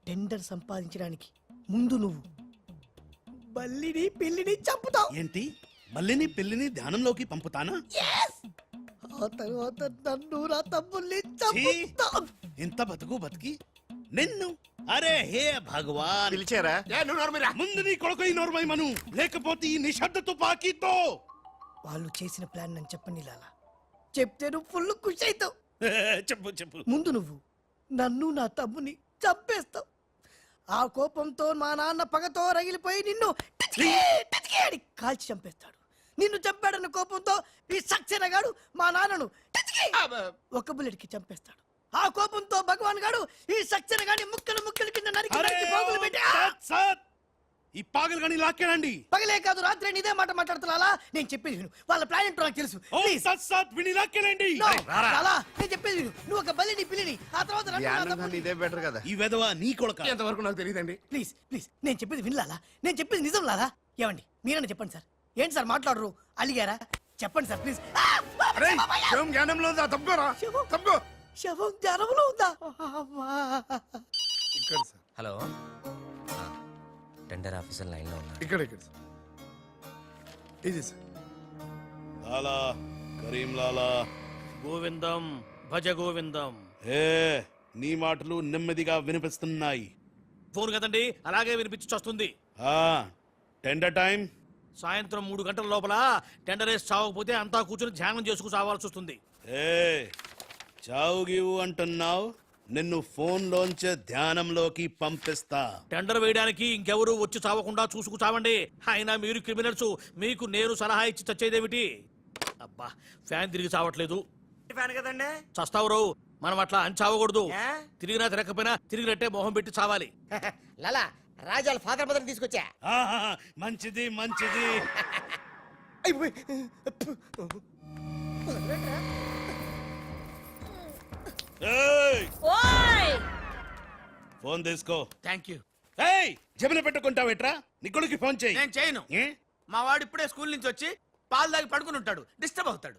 టెండర్ సంపాదించడానికి ముందు నువ్వు బల్లిని పిల్లిని చంపుతావు. ఏంటి, మల్లిని పిల్లిని ధ్యానంలోకి పంపుతానా? ఆ తర్వాత నన్ను నా తమ్ముల్ని చంపుతావు. ఇంత బతికి నిన్ను, అరే హే భగవాన్. పిలిచారా? ముందు నీ కొడుకు ఈ నోర్మై మను, లేకపోతే ఈ నిశ్శబ్ద తుపాకీతో. వాళ్ళు చేసిన ప్లాన్ నన్ను చెప్పండి లాలా. చెప్తే నువ్వు ఫుల్ ఖుషి అవుతావు. చెప్పు. ముందు నువ్వు నన్ను నా తమ్ముని చంపేస్తావు. ఆ కోపంతో మా నాన్న పగతో రగిలిపోయి నిన్ను టచ్ కాల్చి చంపేస్తాడు. నిన్ను చంపాడన్న కోపంతో ఈ సక్సేనా గాడు మా నాన్నను ఒక బుల్లెట్కి చంపేస్తాడు. ఆ కోపంతో భగవాన్ గాడు ఈ సక్సేనా గాని ముక్కలు కింద నరికి పోగులు పెట్టి ఈ పాగలు గాని లాక్కేనండి. పగలే కాదు, రాత్రి ఇదే మాట మాట్లాడుతున్నా. నేను చెప్పేది విను. వాళ్ళ ప్లాన్ ఏంటో నాకు తెలుసు. నేను చెప్పేది విను. నువ్వు ఒక బలిని పిల్లిని, ఆ తర్వాత ఇదే బెటర్ కదా. ఈ వెధవ నీ కొడుక. ఎంతవరకు నాకు తెలియదండి. ప్లీజ్ నేను చెప్పేది వినలాలా. నేను చెప్పేది నిజం లాలా. ఏమండి మీరన్నా చెప్పండి సార్. ఏంటి సార్ మాట్లాడరు? అలిగారా? చెప్పండి సార్ ప్లీజ్. జ్ఞానంలో ఉందా? తప్పుకోరా, తప్పుకో. శవం జ్ఞానంలో ఉందా? హలో, టెండర్ ఆఫీసర్ లైన్ లో ఉన్నారు. ఇక్కడ ఇది సార్. లాలా, కరీం లాలా. గోవిందం భజ గోవిందం. నీ మాటలు నెమ్మదిగా వినిపిస్తున్నాయి. ఫోన్ కదండి, అలాగే వినిపించి వస్తుంది. టెండర్ టైం సాయంత్రం 3 గంటల లోపల టెండర్ వేసి చావకపోతే అంతా కూర్చొని ధ్యానం చేసుకు చావాల్సి వస్తుంది. చావు గీవు అంటున్నావు, నిన్ను ఫోన్ లోంచే ధ్యానంలోకి పంపిస్తా. టెండర్ వేయడానికి ఇంకెవరు వచ్చి చావకుండా చూసుకు చావండి. అయినా మీరు క్రిమినల్స్, మీకు నేను సలహా ఇచ్చి చచ్చేదేమిటి? అబ్బా, ఫ్యాన్ తిరిగి చావట్లేదు. ఫ్యాన్ కదండి, చస్తావు. మనం అట్లా అని చావకూడదు. తిరిగినా తిరగకపోయినా తిరిగినట్టే మొహం పెట్టి చావాలి. లాలా, రాజాల ఫాదర్ మదర్ తీసుకొచ్చా. మంచిది. ఫోన్ తీసుకో. Thank you. జబిన పెట్టుకుంటావేట్రా? నీ కొడుకు ఫోన్ చేయి. నేను చేయను. మా వాడు ఇప్పుడే స్కూల్ నుంచి వచ్చి పాలు తాగి పడుకుని ఉంటాడు, డిస్టర్బ్ అవుతాడు.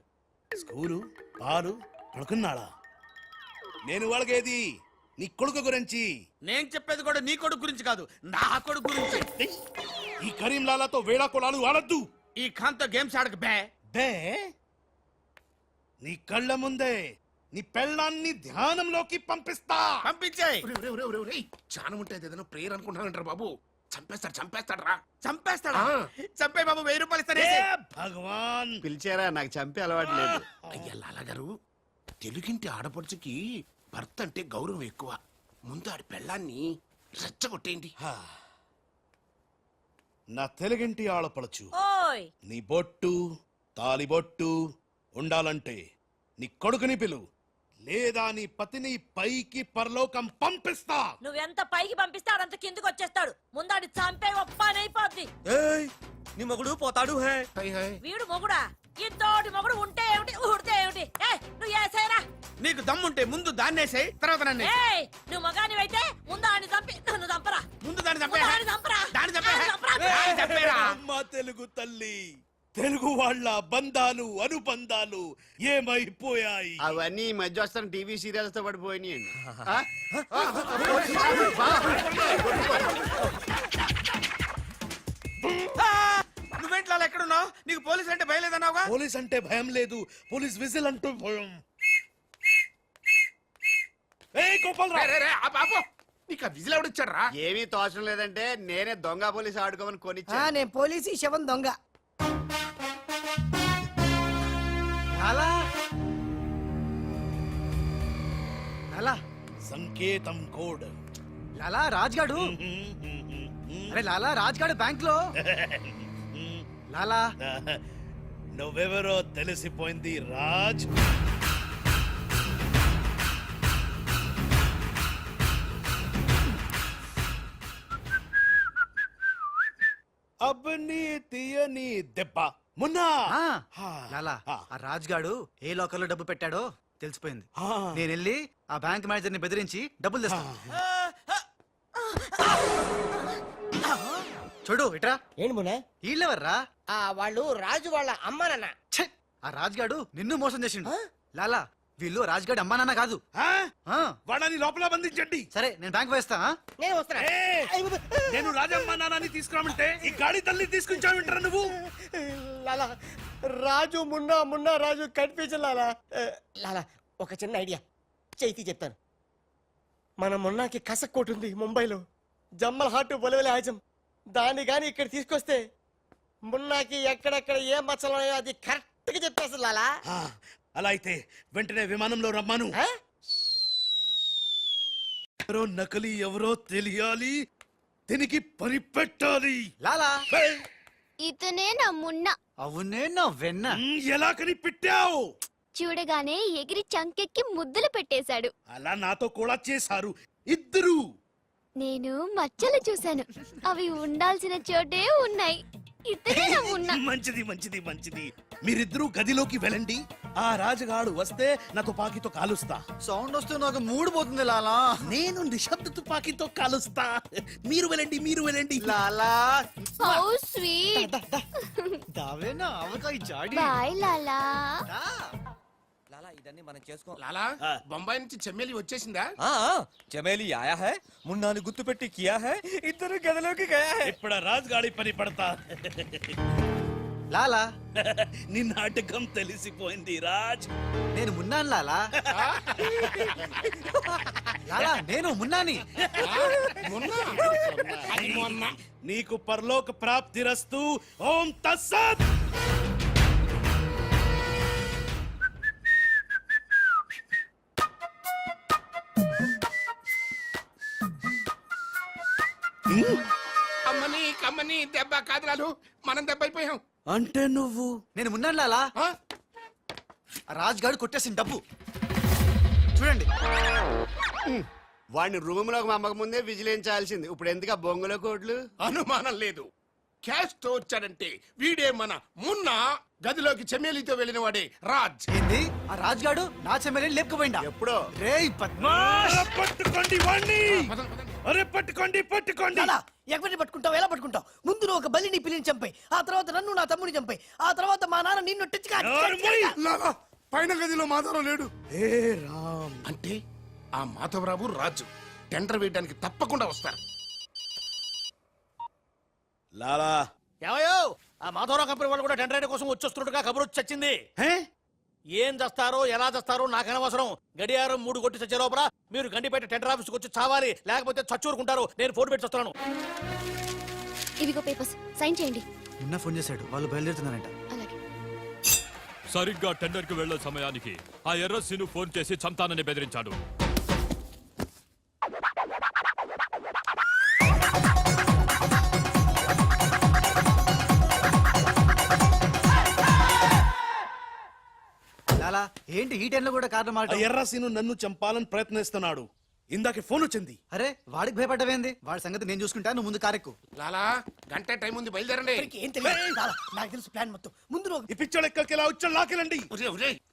స్కూలు, పాలు, పడుకున్నాడా? నేను వాళ్ళకేది నీ కొడుకు గురించి. నేను చెప్పేది కూడా నీ కొడుకు గురించి కాదు, నా కొడుకు గురించి. ఈ కరీంలాలాతో వేళాకోళాలు ఆడద్దు. ఈ ఖాన్తో గేమ్స్ ఆడక బే. బే నీ కళ్ళ ముందే నీ పెళ్ళాన్ని ధ్యానంలోకి పంపిస్తా. పంపించాయి. చానం ఉంటే ఏదైనా ప్రేయర్ అనుకుంటానంటారా బాబు? చంపేస్తాడు రా. చంపేస్తాడా? చంపే బాబు, 1000 రూపాయలు ఇస్తానే. భగవాన్ పిలిచారా? నాకు చంపే అలవాటు లేదు. అయ్యా లాలగారు, తెలుగింటి ఆడపడుచుకి భర్త అంటే గౌరవం ఎక్కువ. ముందు ఆడి పెళ్ళాన్ని రెచ్చగొట్టేయండి. నా తెలుగింటి ఆడపడచ్చు ఓయ్ నీ బొట్టు తాలిబొట్టు ఉండాలంటే నీ కొడుకుని పిలు, లేదా నీ పతిని పైకి పరలోకం పంపిస్తా. నువ్వెంత పైకి పంపిస్తాడంత కిందకి వచ్చేస్తాడు. ముందాడి చంపే ఒప్పనైపోద్ది. ఏయ్ నీ మొగుడు పోతాడు హే. వీడు మొగుడా? ఇద్దోటి మొగుడు ఉంటే ఏమిటి, ఊడితే ఏమిటి? నువ్వు ఏసేరా. నీకు దమ్ముంటే ముందు దాన్నేసాయి, తర్వాత నన్ను. నువ్వు మగానివైతే ముందు ఆడిని చంపి నన్ను చంపరా. ముందు దాన్ని చంపే. దాన్ని చంపరా. దాన్ని చంపే. దాన్ని చంపరా. దాన్ని చంపేరా. అమ్మ తెలుగు తల్లి, తెలుగు వాళ్ళ బంధాలు అనుబంధాలు ఏమైపోయాయి? అవన్నీ ఈ మధ్య వస్తున్న టీవీ సీరియల్స్ తో పడిపోయినాయండి. నువ్వేంట్లో ఎక్కడున్నావు? నీకు పోలీస్ అంటే భయం లేదన్నావుగా? పోలీస్ అంటే భయం లేదు, పోలీస్ విజిల్ అంటూ భయం. ఏయ్ గోపాలరావు, నీకు విజిల్ ఎవడిచ్చాడు రా? ఏమీ తోచడం లేదంటే నేనే దొంగ పోలీస్ ఆడుకోమని కొనిచ్చా. నేను పోలీసు శవం దొంగ. లాలా లాలా సంకేతం కోడ్. లాలా రాజ్గాడు. అరే లాలా రాజ్గాడు బ్యాంక్ లో. లాలా నువ్వెవరో తెలిసిపోయింది రాజ్. అబ్బని తీయని దెబ్బ మున్నా. లాలా ఆ రాజ్గాడు ఏ లోకల్లో డబ్బు పెట్టాడో తెలిసిపోయింది. ఆ. నేను వెళ్ళి ఆ బ్యాంక్ మేనేజర్ ని బెదిరించి డబ్బులు తెస్తాను. చూడు ఇట్రా. ఏంటి మున్నా? వీళ్ళెవర్రా? వాళ్ళు రాజు వాళ్ళ అమ్మానన్న. ఛే! ఆ రాజ్గాడు నిన్ను మోసం చేసిండు. లాలా వీళ్ళు రాజ్గాడు అమ్మా నాన్న కాదు. ఆ. వాడని లోపల బంధించండి. సరే నేను బ్యాంక్ వేస్తా. నేను వస్తున్నా. నేను రాజమ్మ నాన్నని తీసుకురామంటే ఈ గాడి తల్లి తీసుకొచ్చావింటారా నువ్వు? లాలా రాజు మున్నా మున్నా రాజు కన్ఫ్యూజన్ లాలా. లాలా ఒక చిన్న ఐడియా చైతి చెప్తాను. మన మున్నాకి కసక్కోటు ఉంది ముంబైలో, జమ్మల్ హాటు బొలవెల హాజం. దాన్ని గాని ఇక్కడ తీసుకొస్తే మున్నాకి ఎక్కడెక్కడ ఏ మచ్చలు ఉన్నాయో అది కరెక్ట్ గా చెప్పేస్తుంది లాలా. అలా అయితే వెంటనే విమానంలో రమ్మాను. ఎవరో నకలి ఎవరో తెలియాలి, దీనికి పని పెట్టాలి. లాలా ఇతనే నా మున్న. అవునే నా వెన్న. ఎలా కనిపెట్టావు? చూడగానే ఎగిరి చంకెక్కి ముద్దులు పెట్టేశాడు. అలా నాతో కూడా చేశారు ఇద్దరు. నేను మచ్చలు చూశాను, అవి ఉండాల్సిన చోటే ఉన్నాయి. ఇతనే నా మున్న. మంచిది మంచిది మంచిది. మీరిద్దరూ గదిలోకి వెళ్ళండి. ఆ రాజుగాడు వస్తే నా తుపాకీతో కాలుస్తా. సౌండ్ వస్తే నాకు మూడు పోతుంది లాలా. నేను నిశ్శబ్ద తుపాకీతో కాలుస్తా. మీరు వెళ్ళండి మీరు వెళ్ళండి. లాలా how sweet. దావేనా avakaya Jadi. Bye లాలా. లాలా ఇదన్నీ మనం చేసుకో. లాలా బొంబాయి నుంచి చెమ్మేలి వచ్చేసిందా? చమేలి ఆయా హై, మున్నాని గుర్తు పెట్టి కియా హై, ఇద్దరు గదిలోకి గయా హై. ఇప్పుడు రాజుగాడి పని పడతా. లాలా నీ నాటకం తెలిసిపోయింది రాజ్. నేను మున్నాను లాలా. లాలా నేను మున్నాని. నీకు పరలోక ప్రాప్తిరస్తు. ఓం తస్సత్. అమ్మని కమ్మని దెబ్బ కాదురాలు, మనం దెబ్బ అయిపోయాం. అంటే నువ్వు? నేను మున్నాను లాలా. రాజ్గాడు కొట్టేసిన డబ్బు చూడండి. వాడిని రూమ్ లోకి మమ్మక ముందే విజిలించాల్సింది. ఇప్పుడు ఎందుకు ఆ బొంగులో కోట్లు? అనుమానం లేదు, క్యాష్ తో వచ్చాడంటే వీడే మన మున్న. గదిలోకి చెమ్మేలితో వెళ్ళిన వాడే రాజ్. ఏంది ఆ రాజ్గాడు నా చెమ్మెల్ని లేపుకుపోయిందా? ఎప్పుడో. రేయ్ పద్మాష్ పట్టుకోండి వాణ్ణి. అరే పట్టుకోండి పట్టుకోండి. ఎక్కడిని పట్టుకుంటావు, ఎలా పట్టుకుంటావు? ముందు నువ్వు ఒక బలిని పిల్లిని చంపాయి, ఆ తర్వాత నన్ను నా తమ్ముని చంపాయి, ఆ తర్వాత మా నాన్న నిన్ను పైన గదిలో మాత్రం లేడు. ఏ రామ్ అంటే ఆ మాధవరావు రాజు టెండర్ వేయడానికి తప్పకుండా వస్తారు. లాలా ఏమయ్యో ఆ మాధవరావు కంపెనీ వాళ్ళు కూడా టెండర్ కోసం వచ్చేస్తున్నట్టుగా కబురు వచ్చి చచ్చింది. ఏం చేస్తారో ఎలా చేస్తారో నాకు అనవసరం. గడియారం 3 కొట్టి చచ్చే లోపల మీరు గండిపేట టెండర్ ఆఫీస్కి వచ్చి చావాలి, లేకపోతే చచ్చూరుకుంటారు. నేను ఫోన్ పెట్టి వస్తున్నాను. ఇవిగో పేపర్స్, సైన్ చేయండి. నిన్న ఫోన్ చేశాడు, వాళ్ళు బయలుదేరుతున్నారంట. అలాగే. సరిగ్గా టెండర్ కి వెళ్లే సమయానికి ఆ ఎర్రస్సీను ఫోన్ చేసి చంతానని బెదిరించాడు. లాలా ఏంటి ఈ టైంలో కూడా కారణం మాట? ఎర్రసీను నన్ను చంపాలని ప్రయత్నిస్తున్నాడు. ఇందాక ఫోన్ వచ్చింది. అరే వాడికి భయపడ్డవేంది? వాడి సంగతి నేను చూసుకుంటా, నువ్వు ముందు కారెక్కు. లాలా గంట టైం ఉంది, బయలుదేరండి. ఏం తెలియదు లాలా, నాకు తెలుసు ప్లాన్ మొత్తం. ముందు నువ్వు ఈ పిచ్చోడు ఎక్కడికి ఇలా వచ్చాడు, లాకెళ్ళండి.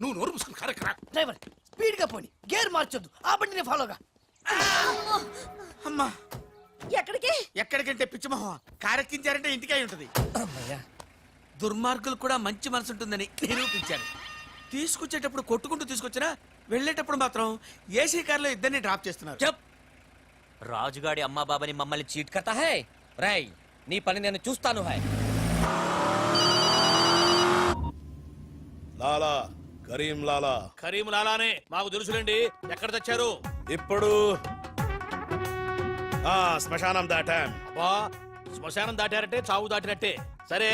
నువ్వు నోరు పుసుకుని కరెక్ట్. డ్రైవర్ స్పీడ్ గా పోని, గేర్ మార్చొద్దు, ఆ బండిని ఫాలోగా. అమ్మా ఎక్కడికి? ఎక్కడికంటే పిచ్చిమోహం కారెక్కించారంటే ఇంటికి అయి ఉంటది. దుర్మార్గులు కూడా మంచి మనసు ఉంటుందని నిరూపించారు. తీసుకొచ్చేటప్పుడు కొట్టుకుంటూ తీసుకొచ్చినా వెళ్ళేటప్పుడు మాత్రం ఏసీ కార్లో ఇద్దరిని డ్రాప్ చేస్తున్నారు. రాజుగాడి అమ్మా బాబాని మమ్మల్ని చీట్ కర్తా హై. రై నీ పని నేను చూస్తాను హై. లాలా కరీం లాలా. కరీం లాలానే మాకు తెలుసులేండి. ఎక్కడ తెచ్చారు? ఇప్పుడు శ్మశానం దాటాం. అబ్బా శ్మశానం దాటారంటే చావు దాటినట్టే. సరే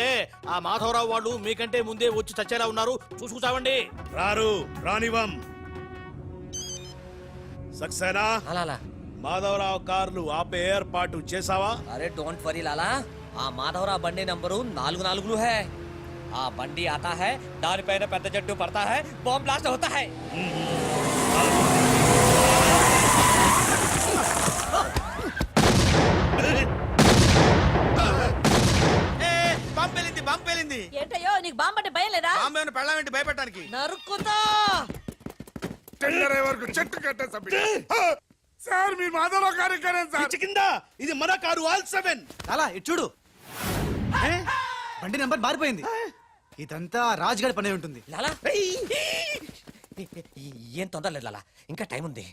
ఆ మాధవరావు వాళ్ళు మీకంటే ముందే వచ్చి చచ్చేలా ఉన్నారు, చూసుకుచావండి. రారు, రానివం. సక్సేనా లాలా మాధవరావు కార్లు ఆపే ఏర్పాటు చేసావా? అరే డోంట్ వరీ లాలా, ఆ మాధవరావు బండి నంబరు 44 హై. ఆ బండి ఆతా హై, దానిపైన పెద్ద జట్టు పడతా హై, బాంబ్ బ్లాస్ట్ అవుతా హై. పంపేలింది. ఏంటయ్యో నీకు బాంబు అంటే భయం లేదా? బాంబేను పెళ్ళామేంటి భయపెట్టడానికి? నరుక్కుతా. వరకు చెట్టు కట్టేసి సార్ మీ మాధవరావు గారి పిచ్చి కింద ఇది మన కారు ఆల్-7. లాలా ఇటు చూడు, బండి నెంబర్ మారిపోయింది. ఇదంతా రాజుగాడి పని ఉంటుంది. లాలా ఏం తొందర లేదు లాలా, ఇంకా టైం ఉంది.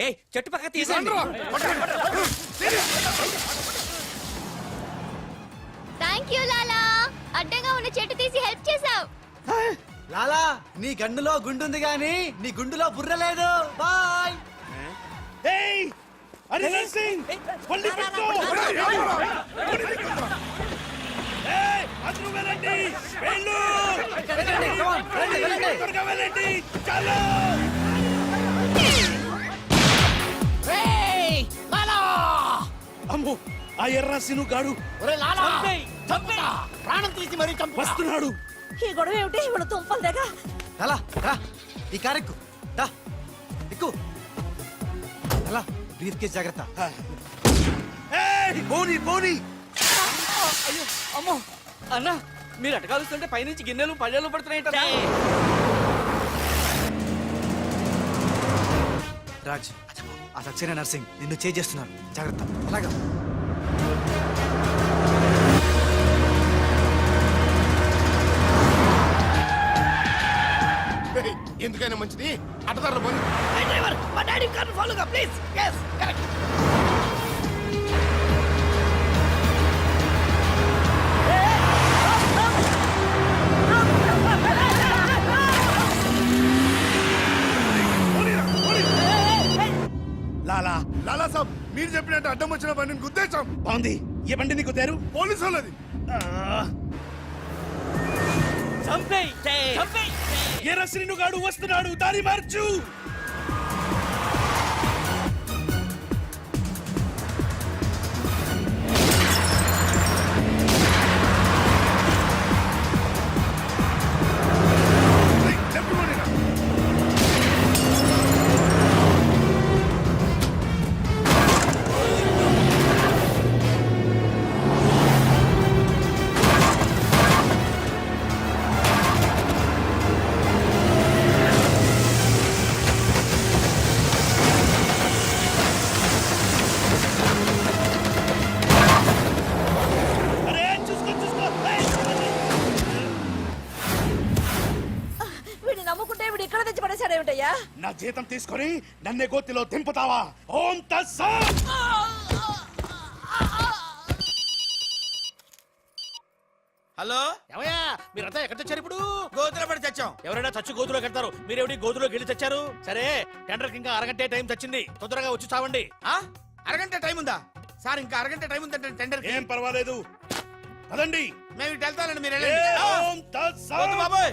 ఏ చెట్టు పక్క తీసేయండి. థ్యాంక్ యూ లాలా, అడ్డంగా ఉన్న చెట్టు తీసి హెల్ప్ చేసావు. లాలా నీ గన్నులో గుండుంది గాని నీ గుండులో బుర్ర లేదు. బాయ్. అమ్మో ఆ ఎర్రసీను గాడు ప్రాణం తీసి మరీ చంపు. వస్తున్నాడు. ఈ గొడవ ఏమిటి? మన తుంపలు దగ్గర. లాలా రా, ఈ కారెక్కు దా, ఎక్కు. లాలా బ్రీఫ్ కేస్ జాగ్రత్త. పోనీ పోనీ. అయ్యో అమ్మో అన్న, మీరు అటకాలుస్తుంటే పైనుంచి గిన్నెలు పళ్ళెలు పడుతున్నాయి. రాజ్ ఆ సక్సేనా నర్సింగ్ నిన్ను చేస్తున్నారు, జాగ్రత్త. అలాగా ఎందుకైనా మంచిది అటదారులు పోనీ. డ్రైవర్ మా డాడీ కార్ని ఫాలోగా please. yes correct. Lala Lala సాబ్ మీరు చెప్పినట్టు అడ్డం వచ్చిన బండిని గుద్దేశాం. బాగుంది. ఏ బండి నీకు తేరు? పోలీసు వాళ్ళది. ఎర్రసీను గాడు వస్తున్నాడు, దారి మార్చు. నా జీతం తీసుకొని నన్నే గోతిలో దింపుతావా? ఓం తస్సత్. హలో ఏమయ్యా మీరంతా ఎక్కడ తెచ్చారు ఇప్పుడు? గోతులో పడి చచ్చాం. ఎవరైనా చచ్చి గోతులో కడతారు, మీరేమిటి గోతులోకి వెళ్ళి తెచ్చారు? సరే, టెండర్కి ఇంకా అరగంటే టైం తెచ్చింది, తొందరగా వచ్చి చావండి. ఆ? అరగంట టైం ఉందా సార్? ఇంకా అరగంట టైం ఉందంటే టెండర్ ఏం పర్వాలేదు, పదండి. మేము ఇటు వెళ్తానండి, మీరు ఏ, వెళ్ళండి. ఆ! ఓం తస్సత్. వద్దు బాబోయ్.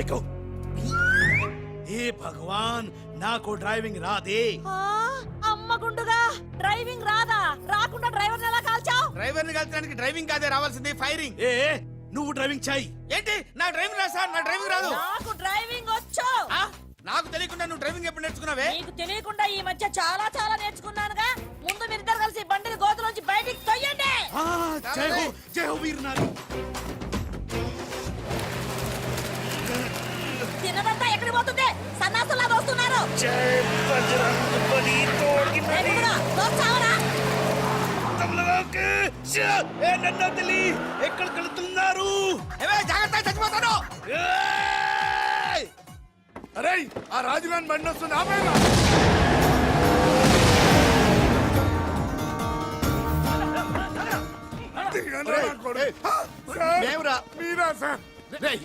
ఎక్కు. ఏ భగవాన్, నాకు డ్రైవింగ్ రాదే. అమ్మ గుండుగా డ్రైవింగ్ రాదా? రాకుండా డ్రైవర్ ఎలా కాల్చావు? డ్రైవర్ని కలిసడానికి డ్రైవింగ్ కాదే రావాల్సింది, ఫైరింగ్. ఏ నువ్వు డ్రైవింగ్ చేయి. ఏంటి నా డ్రైవింగ్ రాదు సార్, నా డ్రైవింగ్ రాదు. నాకు డ్రైవింగ్ వచ్చు. ఆ? నాకు తెలియకుండా నువ్వు డ్రైవింగ్ ఎప్పుడు నేర్చుకున్నావే? నీకు తెలియకుండా ఈ మధ్య చాలా చాలా నేర్చుకున్నానుగా. ముందు మీరిద్దరు కలిసి బండిని గోతులోంచి బయటికి తొయ్యండి. జై హో, జై హో వీర్ నారి. తినదంతా ఎక్కడికి పోతుంది? సన్నాసులా దోస్తున్నారు. జై బజరంగ్ బలి తోడి దోస్తావరా? ఏ నన్ను వదిలి ఎక్కడికి వెళ్తున్నారు? ఏవే, జాగ్రత్త, చచ్చిపోతాను. ఏయ్! అరే ఆ రాజుగాని బండి వస్తుంది, ఆపేరా. మీరా సార్? రేయ్,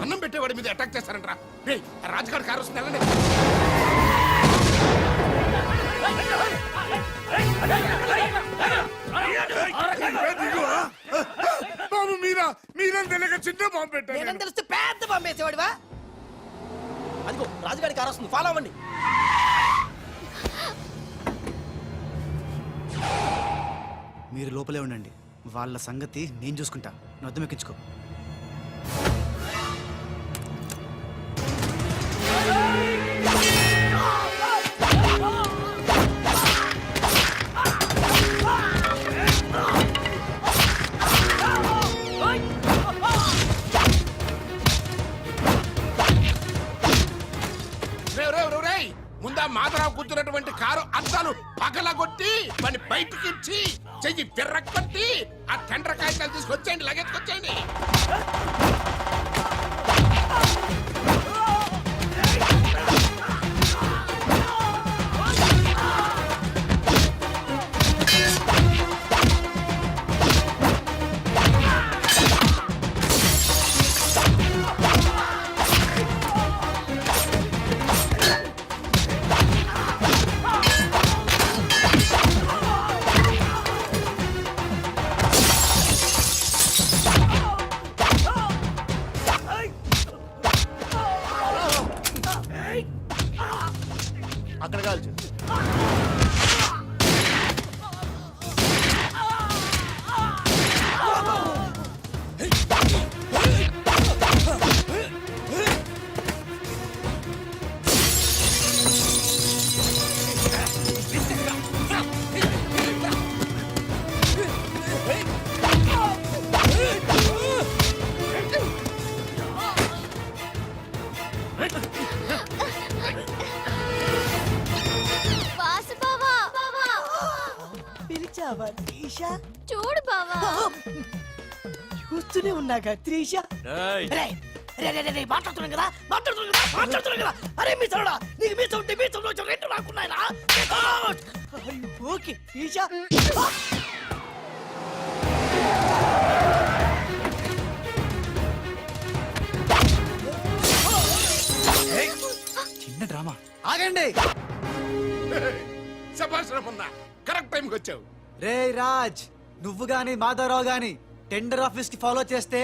అన్నం పెట్టేవాడి మీద అటాక్ చేస్తారంట్రా. రేయ్, ఆ రాజుగారి కారు వస్తుంది, వెళ్ళండి. బాబు మీరా తెలియక చిన్న బాంబు పెట్టారు. నేనేం తెలిస్తే పెద్ద బాంబు వేసేవాడివా? అదిగో రాజుగారి కారు వస్తుంది, ఫాలో అవ్వండి. మీరు లోపలే ఉండండి, వాళ్ళ సంగతి నేను చూసుకుంటా. నొద్దం ఎక్కించుకో. ముందా మాధవరావు కూర్చున్నటువంటి కారు అద్దాలు పగలగొట్టి వాడిని బయటికి ఇచ్చి చెయ్యి తిర్రకొట్టి ఆ టెండర్ కాగితాలు తీసుకొచ్చేయండి, లగెత్తుకొచ్చేయండి. అక్కడ కాల్చు. వాసు బావా, పిలిచావా త్రీషా? చూడు బావా. చూస్తూనే ఉన్నాగా త్రీషా. మాట్లాడుతున్నాం కదా. అరే మీ చూడా, నీకు మీ ఉంటే మీ చూడ రెండు నాకున్నాయినా. ఓకే త్రీషా. చిన్న డ్రామా. ఆగండి. శభాష్ రమన్నా, కరెక్ట్ టైంకి వచ్చావు. రే రాజ్, నువ్వు గాని మాధవరావు గాని టెండర్ ఆఫీస్ కి ఫాలో చేస్తే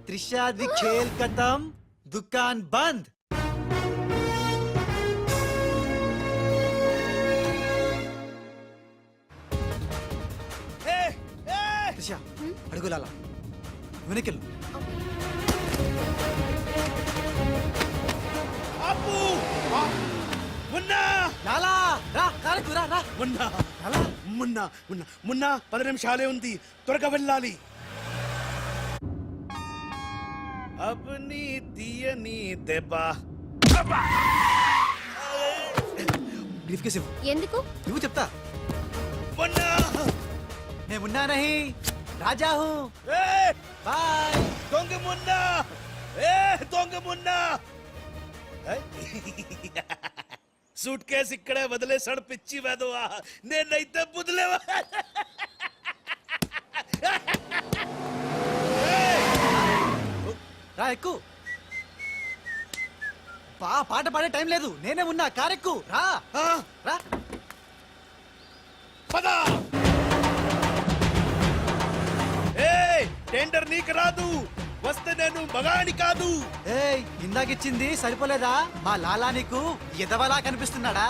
త్రిషాది ఖేల్ ఖతం, దుకాన్ బంద్. త్రిష అడుగులాల వెనకెళ్ళు. అప్పు మున్నా లాలా రా, కాలకు రా రా. మున్నా మున్నా మున్నా మున్నా 10 నిమిషాలే ఉంది, త్వరగా వెళ్ళాలి. అబ్ని తీయని దెబ్బ. బ్రీఫ్ కేసు ఎందుకు? నువ్వు చెప్తా. మున్నా मैं मुन्ना नहीं राजा हूँ. बाय. దొంగ మున్నా, దొంగ మున్నా. సూట్ కేసు ఇక్కడే వదిలేసాడు పిచ్చి వెదవా. నేనైతే బుదిలేవా. రా ఎక్కు. పాట పాడే టైం లేదు, నేనే ఉన్నా. కారెక్కు రా. రా పదా. ఏయ్, టెండర్ నీకు రాదు, వస్తే నేను మగాడి కాదు. ఏయ్, ఇందాకిచ్చింది సరిపోలేదా? మా లాలా నీకు ఎదవలా కనిపిస్తున్నాడా?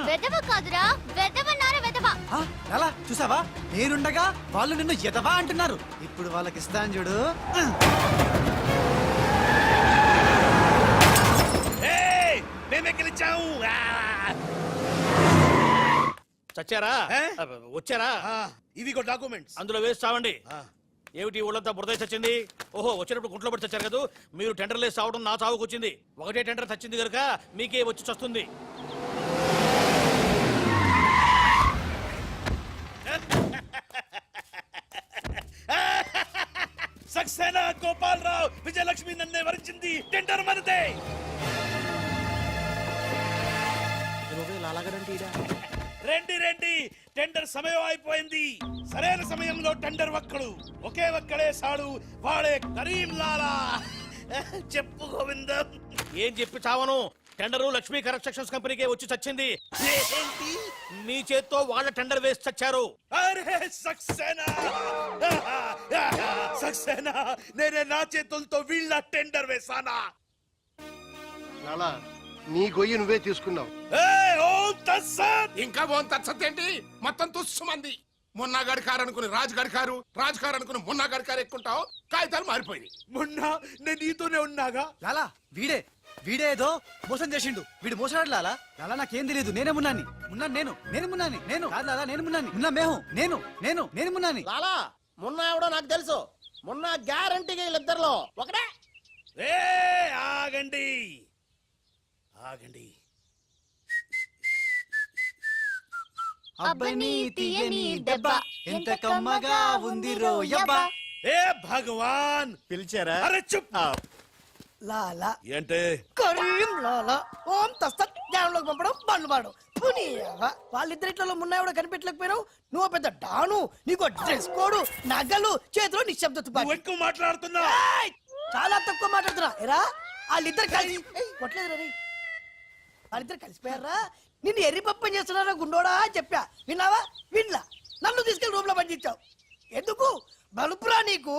వెదవ కాదురా, వెదవన్నారా వెదవ. ఆ, లాలా చూసావా, నేనుండగా వాళ్ళు నిన్ను ఎదవా అంటున్నారు. ఇప్పుడు వాళ్ళకి ఇస్తాను చూడు. ఏయ్, మేమే గెలిచాము. చచ్చారా? వచ్చారా? ఇవిగో డాక్యుమెంట్స్. అందులో వేసి చావండి. ఏమిటి ఊళ్ళంతా బురద చచ్చింది? ఓహో, వచ్చినప్పుడు గుంట్లో పడి చచ్చారు కదా. మీరు టెండర్లు వేసి చావడం నా చావుకు వచ్చింది. ఒకటే టెండర్ చచ్చింది కనుక మీకే వచ్చి చస్తుంది. సక్సేనా, గోపాలరావు, విజయలక్ష్మి నన్నే వరించింది. టెండర్ మనదే. రండి రండి, టెండర్ సమయం అయిపోయింది. సరైన సమయంలో టెండర్ ఒక్కడు, ఒకే ఒక్కడే సాడు, వాడే కరీం లాలా. చెప్పు గోవిందం. ఏం చెప్పి చావను? టెండరు లక్ష్మీ కన్స్ట్రక్షన్స్ కంపెనీకే వచ్చి చచ్చింది. ఏంటి? మీ చేత్తో వాళ్ళ టెండర్ వేసి చచ్చారు. అరే సక్సేనా, సక్సేనా, నేనే నా చేతులతో వీళ్ళ టెండర్ వేసానా? లాలా, నీ గొయ్యి నువ్వే తీసుకున్నావు. ఇంకా ఓన్ తత్సత్ ఏంటి? మొత్తం తుస్సుమంది. మున్నాగాడి కారు అనుకుని రాజుగాడి కారు, రాజుగారు అనుకుని మున్నాగాడి కారు ఎక్కుంటావు. కాగితాలు మారిపోయినాయి. మొన్న నేను నీతోనే ఉన్నాగా. లాలా వీడే ఏదో మోసం చేసిండు. వీడు మోసడాడు లాలా. లాలా నాకేం తెలియదు, నేనే మున్నాని. నేను మున్నాని. నేను కాదు లాలా, నేను మున్నాని. మున్నా మేహు నేను మున్నాని. లాలా, మొన్న ఎవడో నాకు తెలుసు. మొన్న గ్యారంటీగా వీళ్ళిద్దరిలో ఒకటే. ఏ ఆగండి ఆగండి. అబ్బని తీయని దెబ్బ ఎంత కమ్మగా ఉంది రోయబ్బా. ఏ భగవాన్, పిలిచారా? అరే చుప్. లాలా ఏంటే? కరీం లాలా ఓం తస్తత్ జ్ఞానంలోకి పంపడం బండ్లు పాడు. వాళ్ళిద్దరిట్లలో మున్నాయి కూడా కనిపెట్టలేకపోయినావు. నువ్వు పెద్ద డాను, నీకు డ్రెస్ కోడు, నగలు, చేతిలో నిశ్శబ్ద తుపాకీ. ఎక్కువ మాట్లాడుతున్నా. చాలా తక్కువ మాట్లాడుతున్నా. ఎరా వాళ్ళిద్దరు కలిసి కొట్టలేదు రే. వాళ్ళిద్దరు కలిసిపోయారా? నిన్ను ఎర్రి పప్పని చేస్తున్నారా గుండోడా అని చెప్పా. విన్నావా? వినలా. నన్ను తీసుకెళ్లి రూమ్ లో పండించావు. ఎందుకు? బలుపురా నీకు.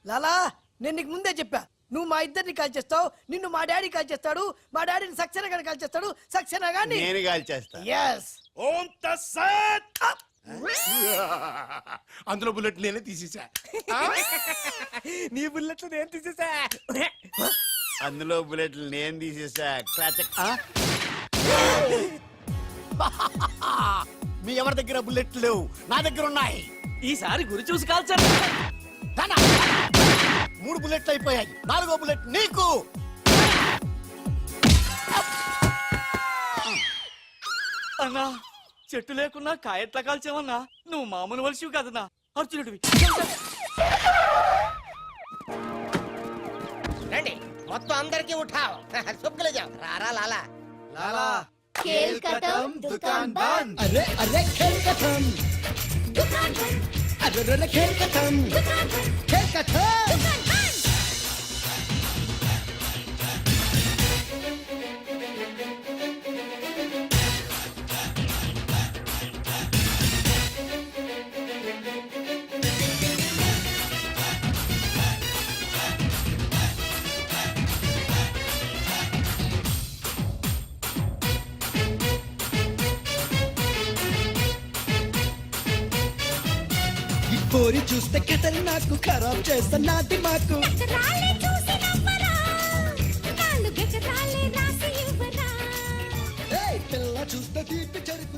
లాలా, నేను నీకు ముందే చెప్పా, నువ్వు మా ఇద్దరిని కాల్ చేస్తావు, నిన్ను మా డాడీ కాల్ చేస్తాడు, మా డాడీని సక్సేనా గారిని కాల్ చేస్తాడు, సక్సేనా గారిని నేను కాల్ చేస్తా. yes. ఓం తస్సత్. అందులో బుల్లెట్ నేనే తీసేసా. నీ బుల్లెట్లు నేను తీసేసా. అందులో బుల్లెట్లు నేను తీసేసా. మీ ఎవరి దగ్గర బుల్లెట్లు లేవు, నా దగ్గర ఉన్నాయి. ఈసారి గురి చూసి కాల్చారు. 3 బుల్లెట్లు అయిపోయాయి. 4వ బుల్లెట్ నీకు. అన్నా, చెట్టు లేకున్నా కాయట్లా కాల్చావన్నా. నువ్వు మామూలు వలసివి కదన్నా, అర్జునుడివి. రండి మొత్తం అందరికి ఉఠావ్. సుబ్బులు జావ్. రారా లాలా. లాలా खेल खत्म, दुकान बंद. అరే అరే ఖేల్ ఖతం. दुकान बंद, అరే అరే ఖేల్ ఖతం. दुकान बंद, ఖేల్ ఖతం. दुकान बंद. పోరి చూస్తే కథలు నాకు ఖరాబ్ చేస్తా నాటి మాకు. గెకరాలే చూసి నవ్వరా, నాలుగు గెకరాలే రాసి ఇవ్వరా. పిల్ల చూస్తే తీపి చెరుకు